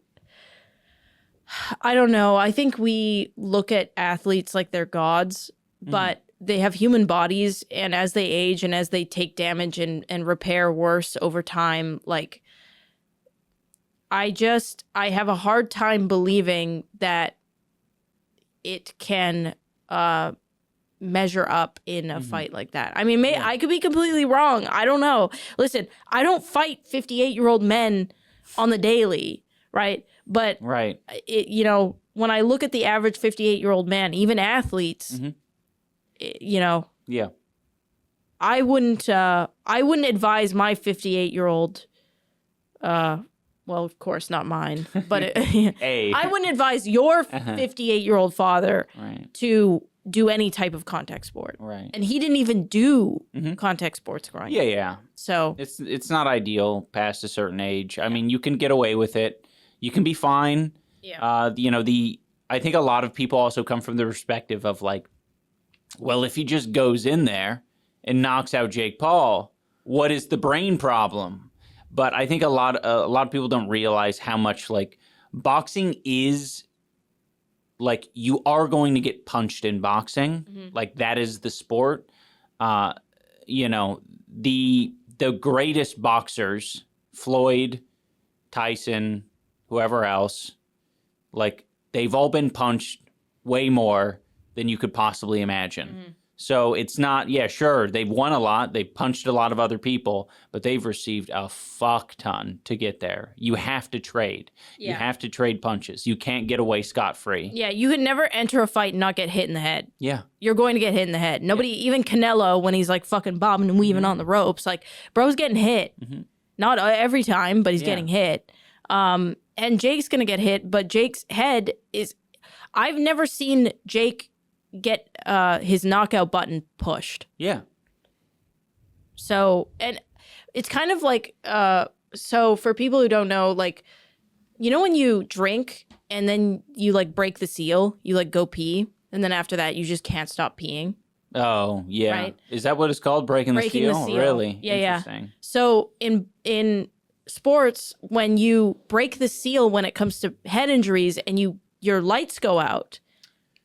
I don't know. I think we look at athletes like they're gods, but they have human bodies, and as they age and as they take damage and repair worse over time, like I have a hard time believing that it can measure up in a fight like that. I mean, I could be completely wrong. I don't know. Listen, I don't fight 58-year-old men on the daily, right? But Right. you know, when I look at the average 58-year-old man, even athletes, you know, Yeah. I wouldn't advise my 58-year-old well, of course not mine, but I wouldn't advise your 58-year-old father Right. to do any type of contact sport. Right. And he didn't even do contact sports growing up. Yeah, yeah. So, It's not ideal past a certain age. I mean, you can get away with it. You can be fine. yeah. You know, the I think a lot of people also come from the perspective of like, well, if he just goes in there and knocks out Jake Paul, what is the brain problem? But I think a lot of people don't realize how much like boxing is like you are going to get punched in boxing. Like that is the sport. You know, the greatest boxers, Floyd, Tyson, whoever else, like they've all been punched way more than you could possibly imagine. So it's not, yeah, sure, they've won a lot, they've punched a lot of other people, but they've received a fuck ton to get there. You have to trade. Yeah. You have to trade punches. You can't get away scot-free. Yeah, you could never enter a fight and not get hit in the head. Yeah. You're going to get hit in the head. Nobody, even Canelo, when he's like fucking bobbing and weaving on the ropes, like, bro's getting hit. Not every time, but he's getting hit. And Jake's going to get hit, but Jake's head is... I've never seen Jake get his knockout button pushed. Yeah. So, and it's kind of like, so for people who don't know, like, you know when you drink and then you like break the seal, you like go pee, and then after that you just can't stop peeing? Oh, yeah. Right? Is that what it's called? Breaking the seal? Really? Yeah, Interesting. So in sports, when you break the seal when it comes to head injuries and your lights go out,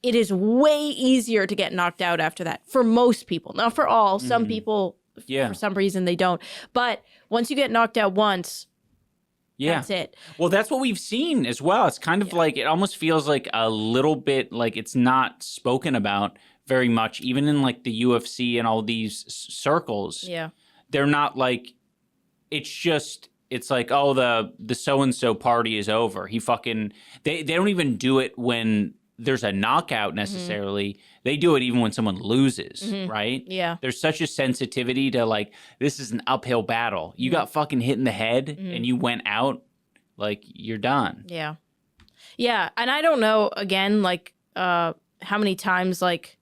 it is way easier to get knocked out after that for most people. Not for all. Some people, for some reason, they don't. But once you get knocked out once, that's it. Well, that's what we've seen as well. It's kind of like, it almost feels like a little bit like it's not spoken about very much, even in like the UFC and all these circles. Yeah. They're not like, it's just... It's like, oh, the so-and-so party is over. He fucking... They don't even do it when there's a knockout necessarily. They do it even when someone loses, right? Yeah. There's such a sensitivity to like, this is an uphill battle. You got fucking hit in the head and you went out, like, you're done. Yeah. Yeah, and I don't know, again, like, how many times, like,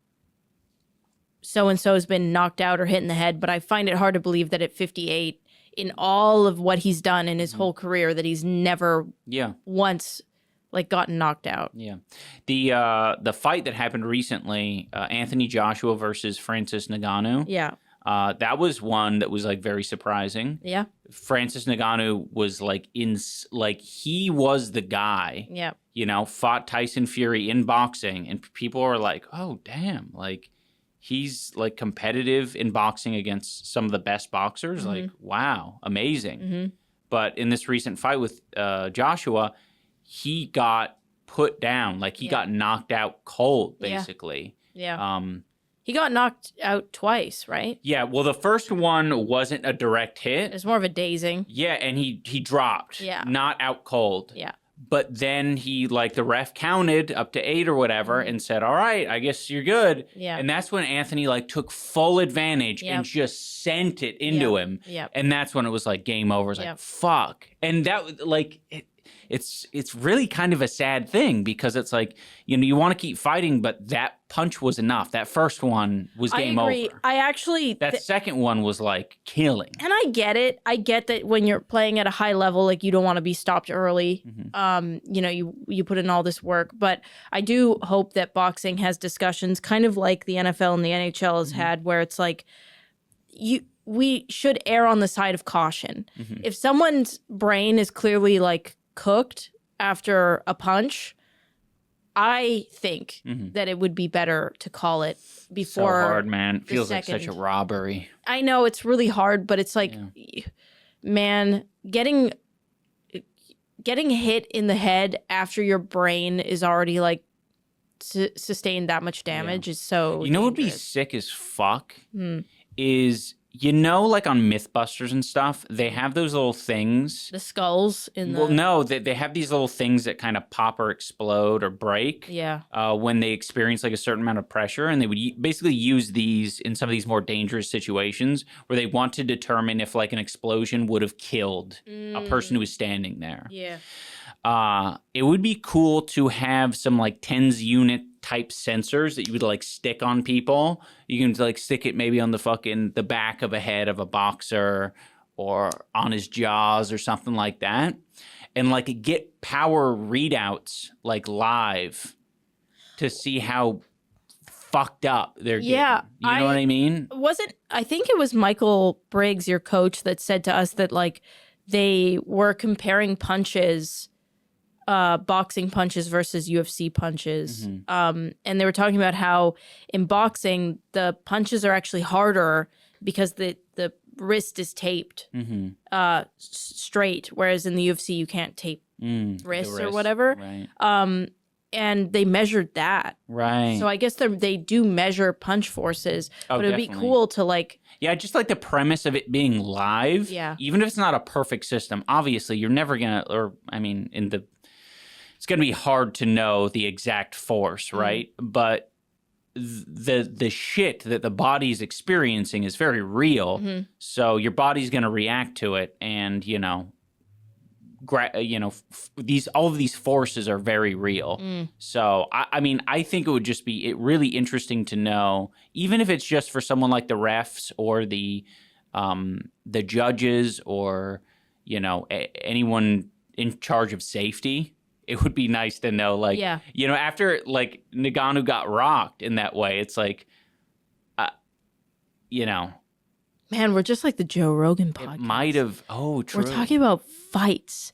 so-and-so has been knocked out or hit in the head, but I find it hard to believe that at 58... in all of what he's done in his whole career, that he's never once like gotten knocked out. Yeah. The fight that happened recently, Anthony Joshua versus Francis Ngannou. Yeah. That was one that was like very surprising. Yeah. Francis Ngannou was like he was the guy. Yeah. You know, fought Tyson Fury in boxing, and people are like, "Oh, damn!" Like, he's like competitive in boxing against some of the best boxers. Like, wow, amazing. But in this recent fight with Joshua, he got put down. Like, he got knocked out cold, basically. Yeah. He got knocked out twice, right? Yeah. Well, the first one wasn't a direct hit. It's more of a dazing. Yeah, and he dropped. Yeah. Not out cold. Yeah. But then he, like, the ref counted up to 8 or whatever and said, all right, I guess you're good. Yeah. And that's when Anthony, like, took full advantage and just sent it into him. Yep. And that's when it was, like, game over. It was like, fuck. And that, like, it's really kind of a sad thing, because it's like, you know, you want to keep fighting, but that punch was enough. That first one was game over. I agree. I actually... That second one was, like, killing. And I get it. I get that when you're playing at a high level, like, you don't want to be stopped early. You know, you put in all this work. But I do hope that boxing has discussions kind of like the NFL and the NHL has had, where it's like, we should err on the side of caution. If someone's brain is clearly, like, cooked after a punch, I think that it would be better to call it before. So hard, man. It feels like such a robbery. I know it's really hard, but it's like, man, getting hit in the head after your brain is already like sustained that much damage is so. You know what would be sick as fuck is, you know, like on Mythbusters and stuff, they have those little things. The skulls in the... Well, no, they have these little things that kind of pop or explode or break. Yeah. When they experience like a certain amount of pressure, and they would basically use these in some of these more dangerous situations where they want to determine if like an explosion would have killed a person who was standing there. Yeah. It would be cool to have some like tens unit type sensors that you would like stick on people. You can like stick it maybe on the back of a head of a boxer or on his jaws or something like that. And like get power readouts like live to see how fucked up they're getting. Yeah, You know what I mean? I think it was Michael Briggs, your coach, that said to us that like they were comparing punches, boxing punches versus UFC punches. And they were talking about how in boxing the punches are actually harder because the wrist is taped straight, whereas in the UFC you can't tape wrists or whatever. Right. And they measured that. Right. So I guess they do measure punch forces, but it'd be definitely. cool to like. Yeah, just like the premise of it being live. Yeah. Even if it's not a perfect system, obviously you're never gonna, or I mean, it's gonna be hard to know the exact force, right? But the shit that the body's experiencing is very real. So your body's gonna react to it, and all of these forces are very real. So I mean, I think it would just be really interesting to know, even if it's just for someone like the refs or the judges or anyone in charge of safety. It would be nice to know, like, after like Ngannou got rocked in that way, it's like, Man, we're just like the Joe Rogan podcast. it might have. Oh, true. We're talking about fights.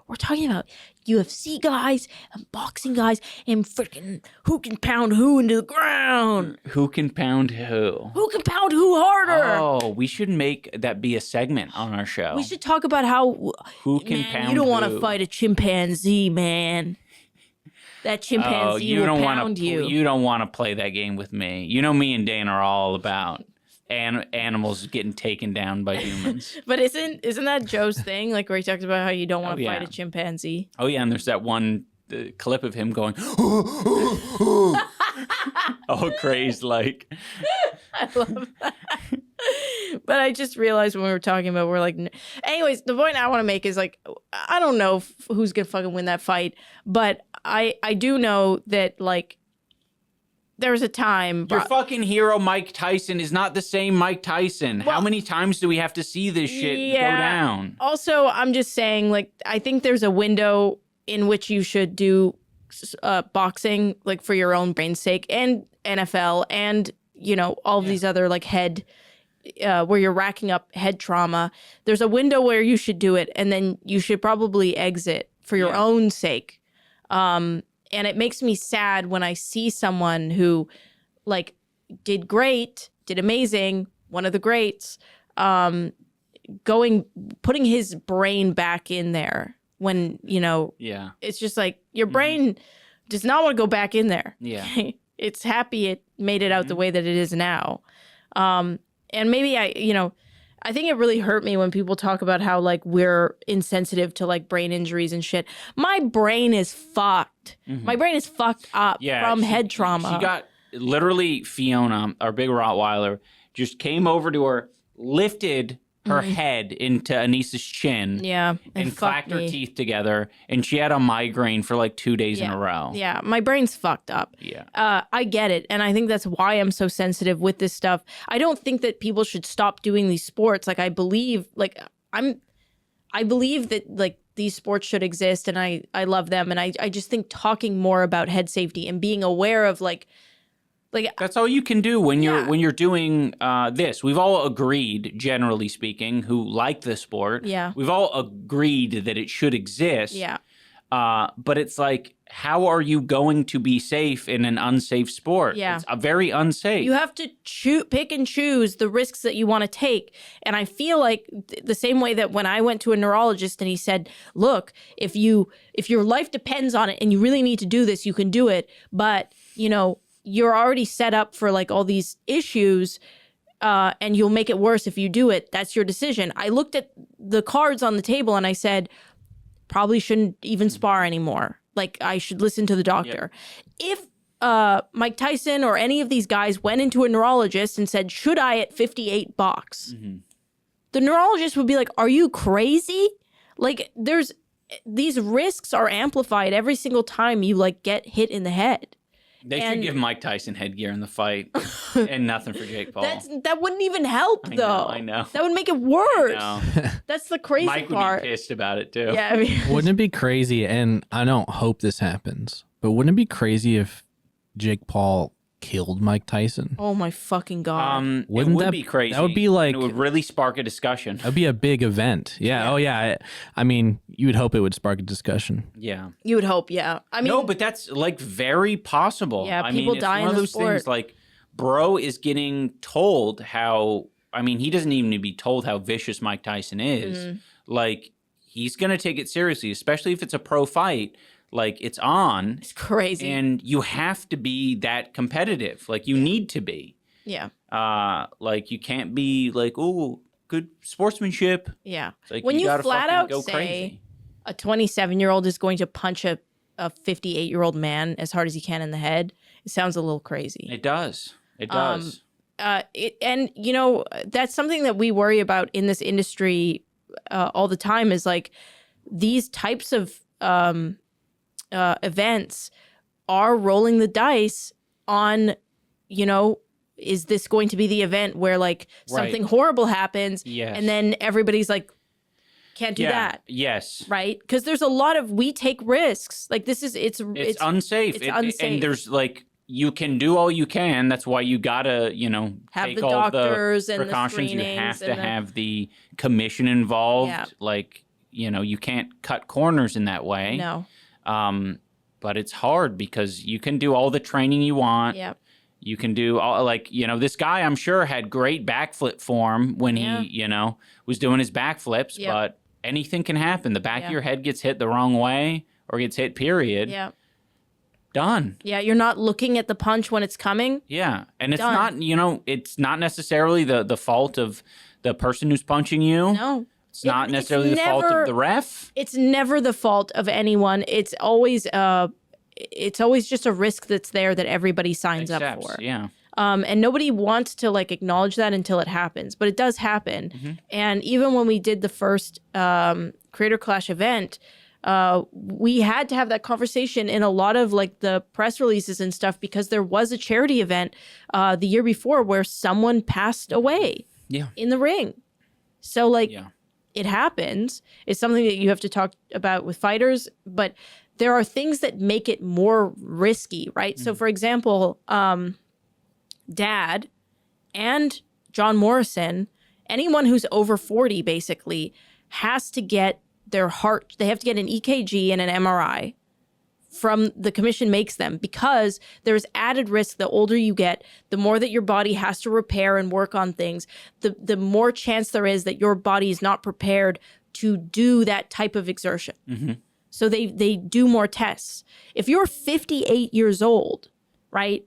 We're talking about UFC guys and boxing guys and freaking who can pound who into the ground. Who can pound who? Who can pound who harder? Oh, we should make that be a segment on our show. We should talk about how Who can pound you don't want who? to fight a chimpanzee, man. That chimpanzee will pound you. You don't want to play that game with me. You know, me and Dane are all about animals getting taken down by humans. But isn't that Joe's thing? Like where he talks about how you don't want to fight a chimpanzee. Oh yeah, and there's that one clip of him going, all crazed like. I love that. But I just realized when we were talking about, we're like, anyways, the point I want to make is like, I don't know who's gonna fucking win that fight, but I do know that like. There was a time. Your fucking hero, Mike Tyson, is not the same Mike Tyson. Well, how many times do we have to see this shit go down? Also, I'm just saying, like, I think there's a window in which you should do boxing, like, for your own brain's sake, and NFL, and, all of these other, like, head, where you're racking up head trauma. There's a window where you should do it, and then you should probably exit for your own sake. And it makes me sad when I see someone who, like, did great, did amazing, one of the greats, putting his brain back in there when, it's just like your brain does not want to go back in there. Yeah. It's happy it made it out the way that it is now. And maybe I think it really hurt me when people talk about how, like, we're insensitive to, like, brain injuries and shit. My brain is fucked. My brain is fucked up from head trauma. She got, literally, Fiona, our big Rottweiler, just came over to her, lifted her head into Anisa's chin. Yeah. And clacked her teeth together. And she had a migraine for, like, 2 days in a row. Yeah. My brain's fucked up. Yeah. I get it. And I think that's why I'm so sensitive with this stuff. I don't think that people should stop doing these sports. Like, I believe that, like, these sports should exist and I love them. And I just think talking more about head safety and being aware of, like that's all you can do when you're doing this. We've all agreed, generally speaking, who like the sport. Yeah. We've all agreed that it should exist. Yeah. But it's like, how are you going to be safe in an unsafe sport? Yeah. It's very unsafe. You have to pick and choose the risks that you want to take. And I feel like the same way that when I went to a neurologist and he said, look, if your life depends on it and you really need to do this, you can do it. But, you're already set up for, like, all these issues and you'll make it worse if you do it. That's your decision. I looked at the cards on the table and I said, probably shouldn't even spar anymore. Like, I should listen to the doctor. Yep. If Mike Tyson or any of these guys went into a neurologist and said, should I at 58 box? The neurologist would be like, are you crazy? Like, these risks are amplified every single time you, like, get hit in the head. They should give Mike Tyson headgear in the fight and nothing for Jake Paul. That wouldn't even help, though. I know. That would make it worse. That's the crazy Mike part. would be pissed about it, too. Yeah, I mean, Wouldn't it be crazy, and I don't hope this happens, but wouldn't it be crazy if Jake Paul killed Mike Tyson? Oh my fucking god. It Wouldn't would that be crazy. That would be like And it would really spark a discussion. that'd be a big event. Yeah. Yeah. Oh yeah. I mean, you would hope it would spark a discussion. Yeah. You would hope, yeah. I mean, No, but that's like very possible. Yeah, I people mean, die it's in one of the those sport. things like bro is getting told how, I mean, he doesn't even need to be told how vicious Mike Tyson is. Mm-hmm. Like, he's going to take it seriously, especially if it's a pro fight. Like, it's on, it's crazy. and you have to be that competitive. Like, you need to be. yeah. Like, you can't be like, oh, good sportsmanship. Yeah. It's like, When you gotta flat fucking out go say crazy. a 27-year-old is going to punch a 58-year-old man as hard as he can in the head, it sounds a little crazy. It does. It does. And you know, that's something that we worry about in this industry all the time, is like these types of events are rolling the dice on, you know, is this going to be the event where like something horrible happens, Yes. and then everybody's like, can't do that. Yes. Right? Because there's a lot of, we take risks. Like this is, it's unsafe. It's unsafe. And there's like, you can do all you can. That's why you gotta, you know, Have take the all doctors the and the precautions. You have screenings to and the- have the commission involved. Yeah. Like, you know, you can't cut corners in that way. No. But it's hard because you can do all the training you want. Yeah. You can do all, like, you know, this guy I'm sure had great backflip form when Yeah. he, you know, was doing his backflips, Yep. but anything can happen. The back Yeah. of your head gets hit the wrong way or gets hit, period. Yeah. Done. Yeah. You're not looking at the punch when it's coming. Yeah. And it's Done. not, you know, it's not necessarily the fault of the person who's punching you. No. It's not it's necessarily the fault never- of the ref. It's never the fault of anyone. It's always just a risk that's there that everybody signs up Accepts, for. Yeah. And nobody wants to like acknowledge that until it happens, but it does happen. Mm-hmm. And even when we did the first Creator Clash event, we had to have that conversation in a lot of like the press releases and stuff, because there was a charity event the year before where someone passed away Yeah. in the ring. So like Yeah. it happens. It's something that you have to talk about with fighters, but there are things that make it more risky, right? So for example, Dad and John Morrison, anyone who's over 40 basically has to get their heart, they have to get an EKG and an MRI from the commission makes them, because there's added risk. The older you get, the more that your body has to repair and work on things, the more chance there is that your body is not prepared to do that type of exertion. Mm-hmm. So they do more tests. If you're 58 years old, right,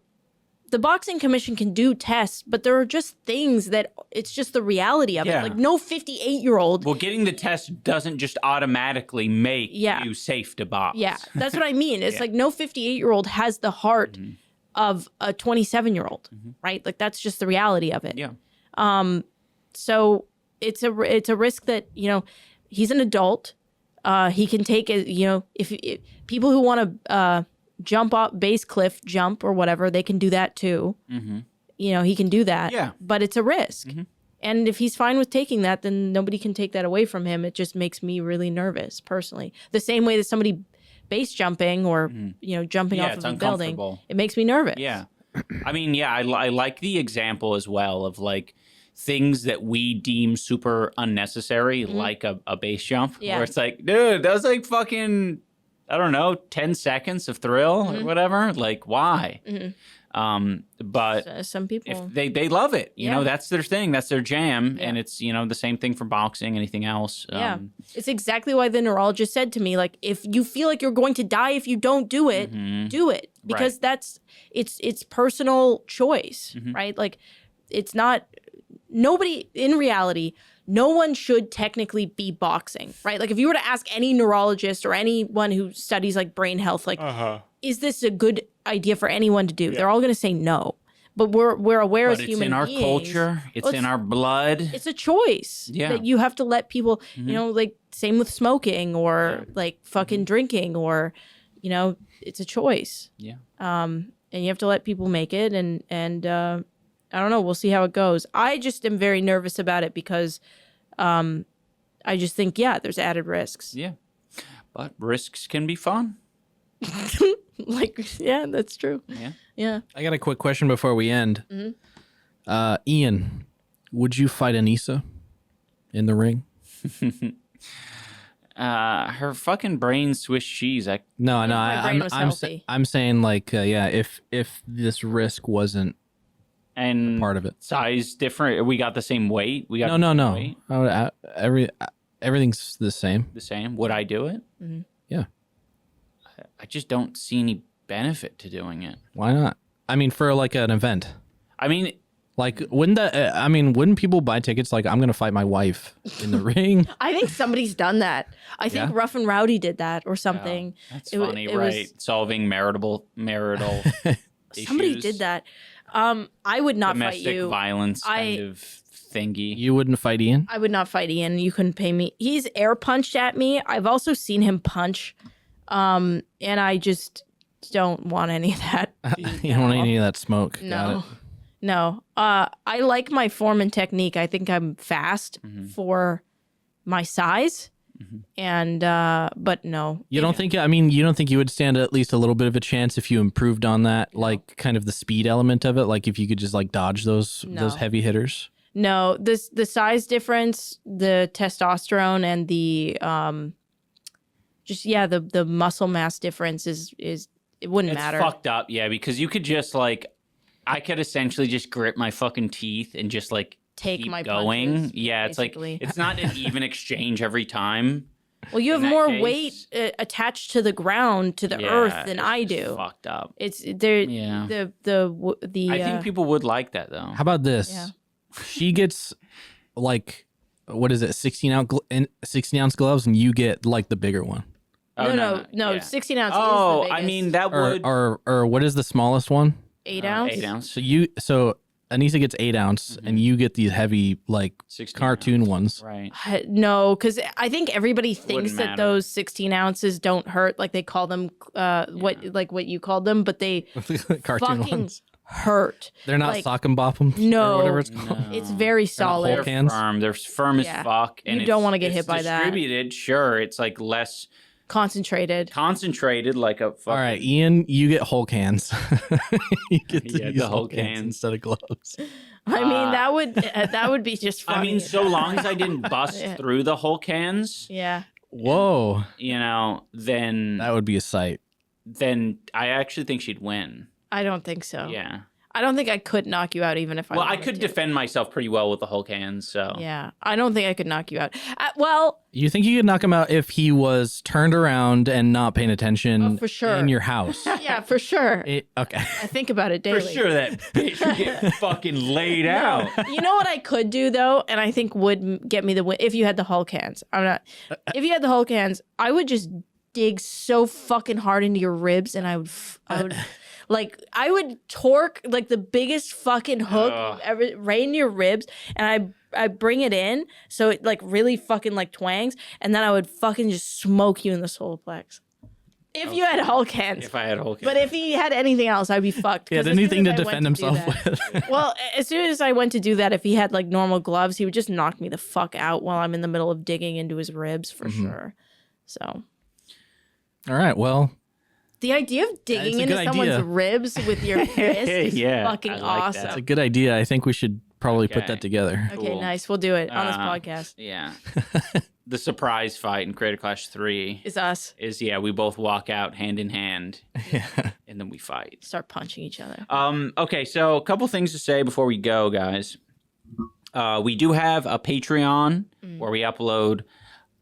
the boxing commission can do tests, but there are just things that it's just the reality of Yeah. it. Like no 58-year-old. Well, getting the test doesn't just automatically make Yeah. you safe to box. Yeah, that's what I mean. It's like no 58-year-old has the heart of a 27-year-old, right? Like that's just the reality of it. Yeah. So it's a risk that, you know, he's an adult. He can take it, you know, if people who want to jump off base cliff jump or whatever, they can do that too. Mm-hmm. You know, he can do that. Yeah. But it's a risk. And if he's fine with taking that, then nobody can take that away from him. It just makes me really nervous personally. The same way that somebody base jumping or, you know, jumping Yeah, off it's of a building, uncomfortable. it makes me nervous. Yeah. I mean, yeah, I like the example as well of like things that we deem super unnecessary, like a base jump, Yeah. where it's like, dude, that was like fucking, I don't know, 10 seconds of thrill or whatever. Like, why? But Some people. if they love it, you Yeah. know, that's their thing, that's their jam. Yeah. And it's, you know, the same thing for boxing, anything else. Yeah. It's exactly why the neurologist said to me, like, if you feel like you're going to die if you don't do it, do it. Because that's it's personal choice, right? Like it's not nobody in reality, no one should technically be boxing, right? Like if you were to ask any neurologist or anyone who studies like brain health, like, is this a good idea for anyone to do? They're all gonna say no. But we're aware But as it's human in our beings. culture, it's Well, in our blood. It's a choice Yeah. that you have to let people, you know, like same with smoking or like fucking drinking or, you know, it's a choice. Yeah. And you have to let people make it. And I don't know, we'll see how it goes. I just am very nervous about it because I just think, yeah, there's added risks. Yeah. But risks can be fun. Like, yeah, that's true. Yeah. Yeah. I got a quick question before we end. Ian, would you fight Anisa in the ring? Her fucking brain Swiss cheese. No, my brain was healthy. I'm saying like yeah, if this risk wasn't and part of it. Size different. We got the same weight. We got No. weight? Everything's the same. The same. Would I do it? Yeah. I just don't see any benefit to doing it. Why not? I mean, for like an event. I mean, Like, wouldn't people buy tickets like, I'm going to fight my wife in the ring? I think somebody's done that. I think Yeah? Rough and Rowdy did that or something. that's It wa- funny, it right? was- Solving marital Somebody issues, did that. I would not fight domestic you. violence kind of thingy. You wouldn't fight Ian? I would not fight Ian. You couldn't pay me. He's air punched at me. I've also seen him punch. And I just don't want any of that. You don't want any of that smoke. Got No. it. No. I like my form and technique. I think I'm fast for my size. And but no. You don't think you would stand at least a little bit of a chance if you improved on that, like kind of the speed element of it, like if you could just like dodge those heavy hitters? No, the size difference, the testosterone and the the muscle mass difference is it wouldn't It's matter. fucked up, yeah, because you could just like, I could essentially just grit my fucking teeth and just like Take keep my going. punches, Yeah, it's basically. like it's not an even exchange every time. Well, you have in that more case- weight attached to the ground, to the Yeah, earth than it's I just do. Fucked up. It's there. Yeah. The I think people would like that though. How about this? Yeah. She gets like, what is it, 16 ounce gloves, and you get like the bigger one. Oh, no. yeah. 16 ounce. Oh, is the I mean biggest. that would Or what is the smallest one? 8 ounce. 8 ounce. So Anisa gets 8 ounce, and you get these heavy like 16 cartoon ounce. ones. Right. No, because I think everybody thinks Wouldn't that matter. those 16 ounces don't hurt, like they call them, what you called them, but they Cartoon fucking ones. hurt. They're not like, sock and bop 'em No. or whatever it's called. No. It's very solid. whole They're cans? firm. They're firm as Yeah. fuck. And You don't it's- wanna get it's hit by that. Distributed, sure. It's like less Concentrated. concentrated, like a fucking. All right, Ian, you get whole cans. You get to Yeah, use the whole whole cans cans. instead of gloves. I mean, that would be just funny. I mean, so long as I didn't bust Yeah. through the whole cans, Yeah. Whoa, then that would be a sight. I actually think she'd win. I don't think so. Yeah. I don't think I could knock you out even if I Well, I wanted could to. defend myself pretty well with the whole cans, so. Yeah. I don't think I could knock you out. Well, You think you could knock him out if he was turned around and not paying attention Oh, for sure. in your house? yeah, for sure. Okay. I think about it For daily. sure that bitch would get fucking laid out. You know what I could do though, and I think would get me the win if you had the Hulk hands. If you had the Hulk hands, I would just dig so fucking hard into your ribs, and I would I would torque like the biggest fucking hook Ugh. ever right in your ribs, and I bring it in so it like really fucking like twangs, and then I would fucking just smoke you in the solar plex. If you had Hulk hands. If I had whole cans. But if he had anything else, I'd be fucked. He had 'cause as soon anything to as I went defend do himself that- with. Well, as soon as I went to do that, if he had like normal gloves, he would just knock me the fuck out while I'm in the middle of digging into his ribs for sure. So All right. Well, the idea of digging a into good someone's idea. ribs with your fist is Yeah, fucking I like awesome. that. it's a good idea. I think we should probably put Okay. that together. Okay, Cool. nice. We'll do it on this Uh, podcast. Yeah. The surprise fight in Creator Clash 3 It's us. is, we both walk out hand in hand Yeah. and then we fight. Start punching each other. Okay, so a couple things to say before we go, guys. We do have a Patreon where we upload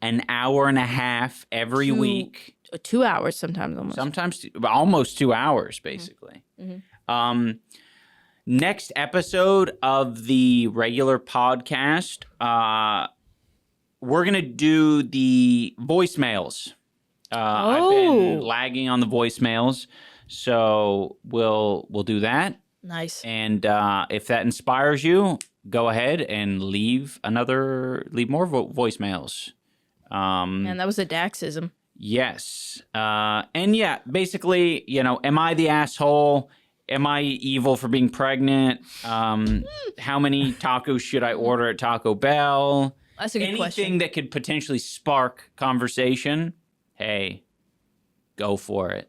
an hour and a half every Two- week. 2 hours sometimes almost. Sometimes almost 2 hours, basically. Next episode of the regular podcast, we're gonna do the voicemails. I've been Oh. lagging on the voicemails, so we'll do that. Nice. And if that inspires you, go ahead and leave more voicemails. Man, that was a Daxism. Yes. And yeah, basically, am I the asshole? Am I evil for being pregnant? How many tacos should I order at Taco Bell? That's a good Anything question. that could potentially spark conversation, hey, go for it.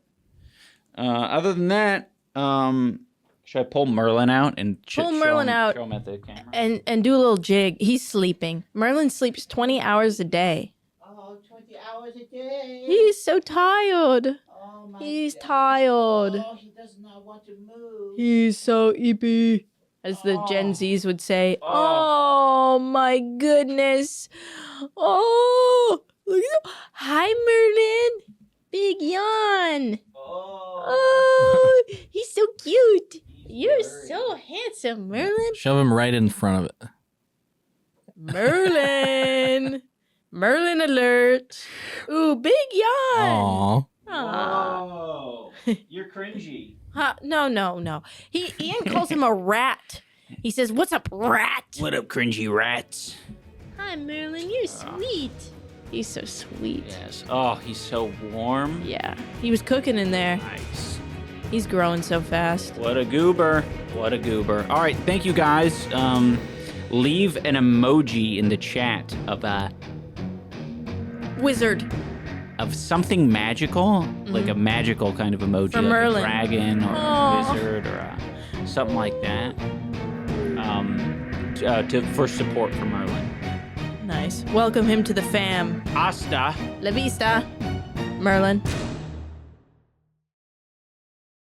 Other than that, Should I pull Merlin out and Pull Merlin out. Show him at the camera. And do a little jig. He's sleeping. Merlin sleeps 20 hours a day. Oh, 20 hours a day. He's so tired. Oh, my He's goodness. tired. Oh, he does not want to move. He's so eepy, as the Gen Zs would say. Oh, my goodness. Oh, look at him. Hi, Merlin. Big yawn. Oh, he's so cute. You're so handsome, Merlin. Shove him right in front of it. Merlin. Merlin alert. Ooh, big yawn. Aw. Aw. Oh, you're cringy. No. Ian calls him a rat. He says, "What's up, rat?" What up, cringy rats? Hi, Merlin. You're sweet. He's so sweet. Yes. Oh, he's so warm. Yeah, he was cooking in there. Nice. He's growing so fast. What a goober. What a goober. All right, thank you guys. Leave an emoji in the chat of Wizard. something magical, like a magical kind of emoji, For like Merlin. a dragon or Aw. a wizard or something like that. For support for Merlin. Nice. Welcome him to the fam. Hasta. La vista, Merlin.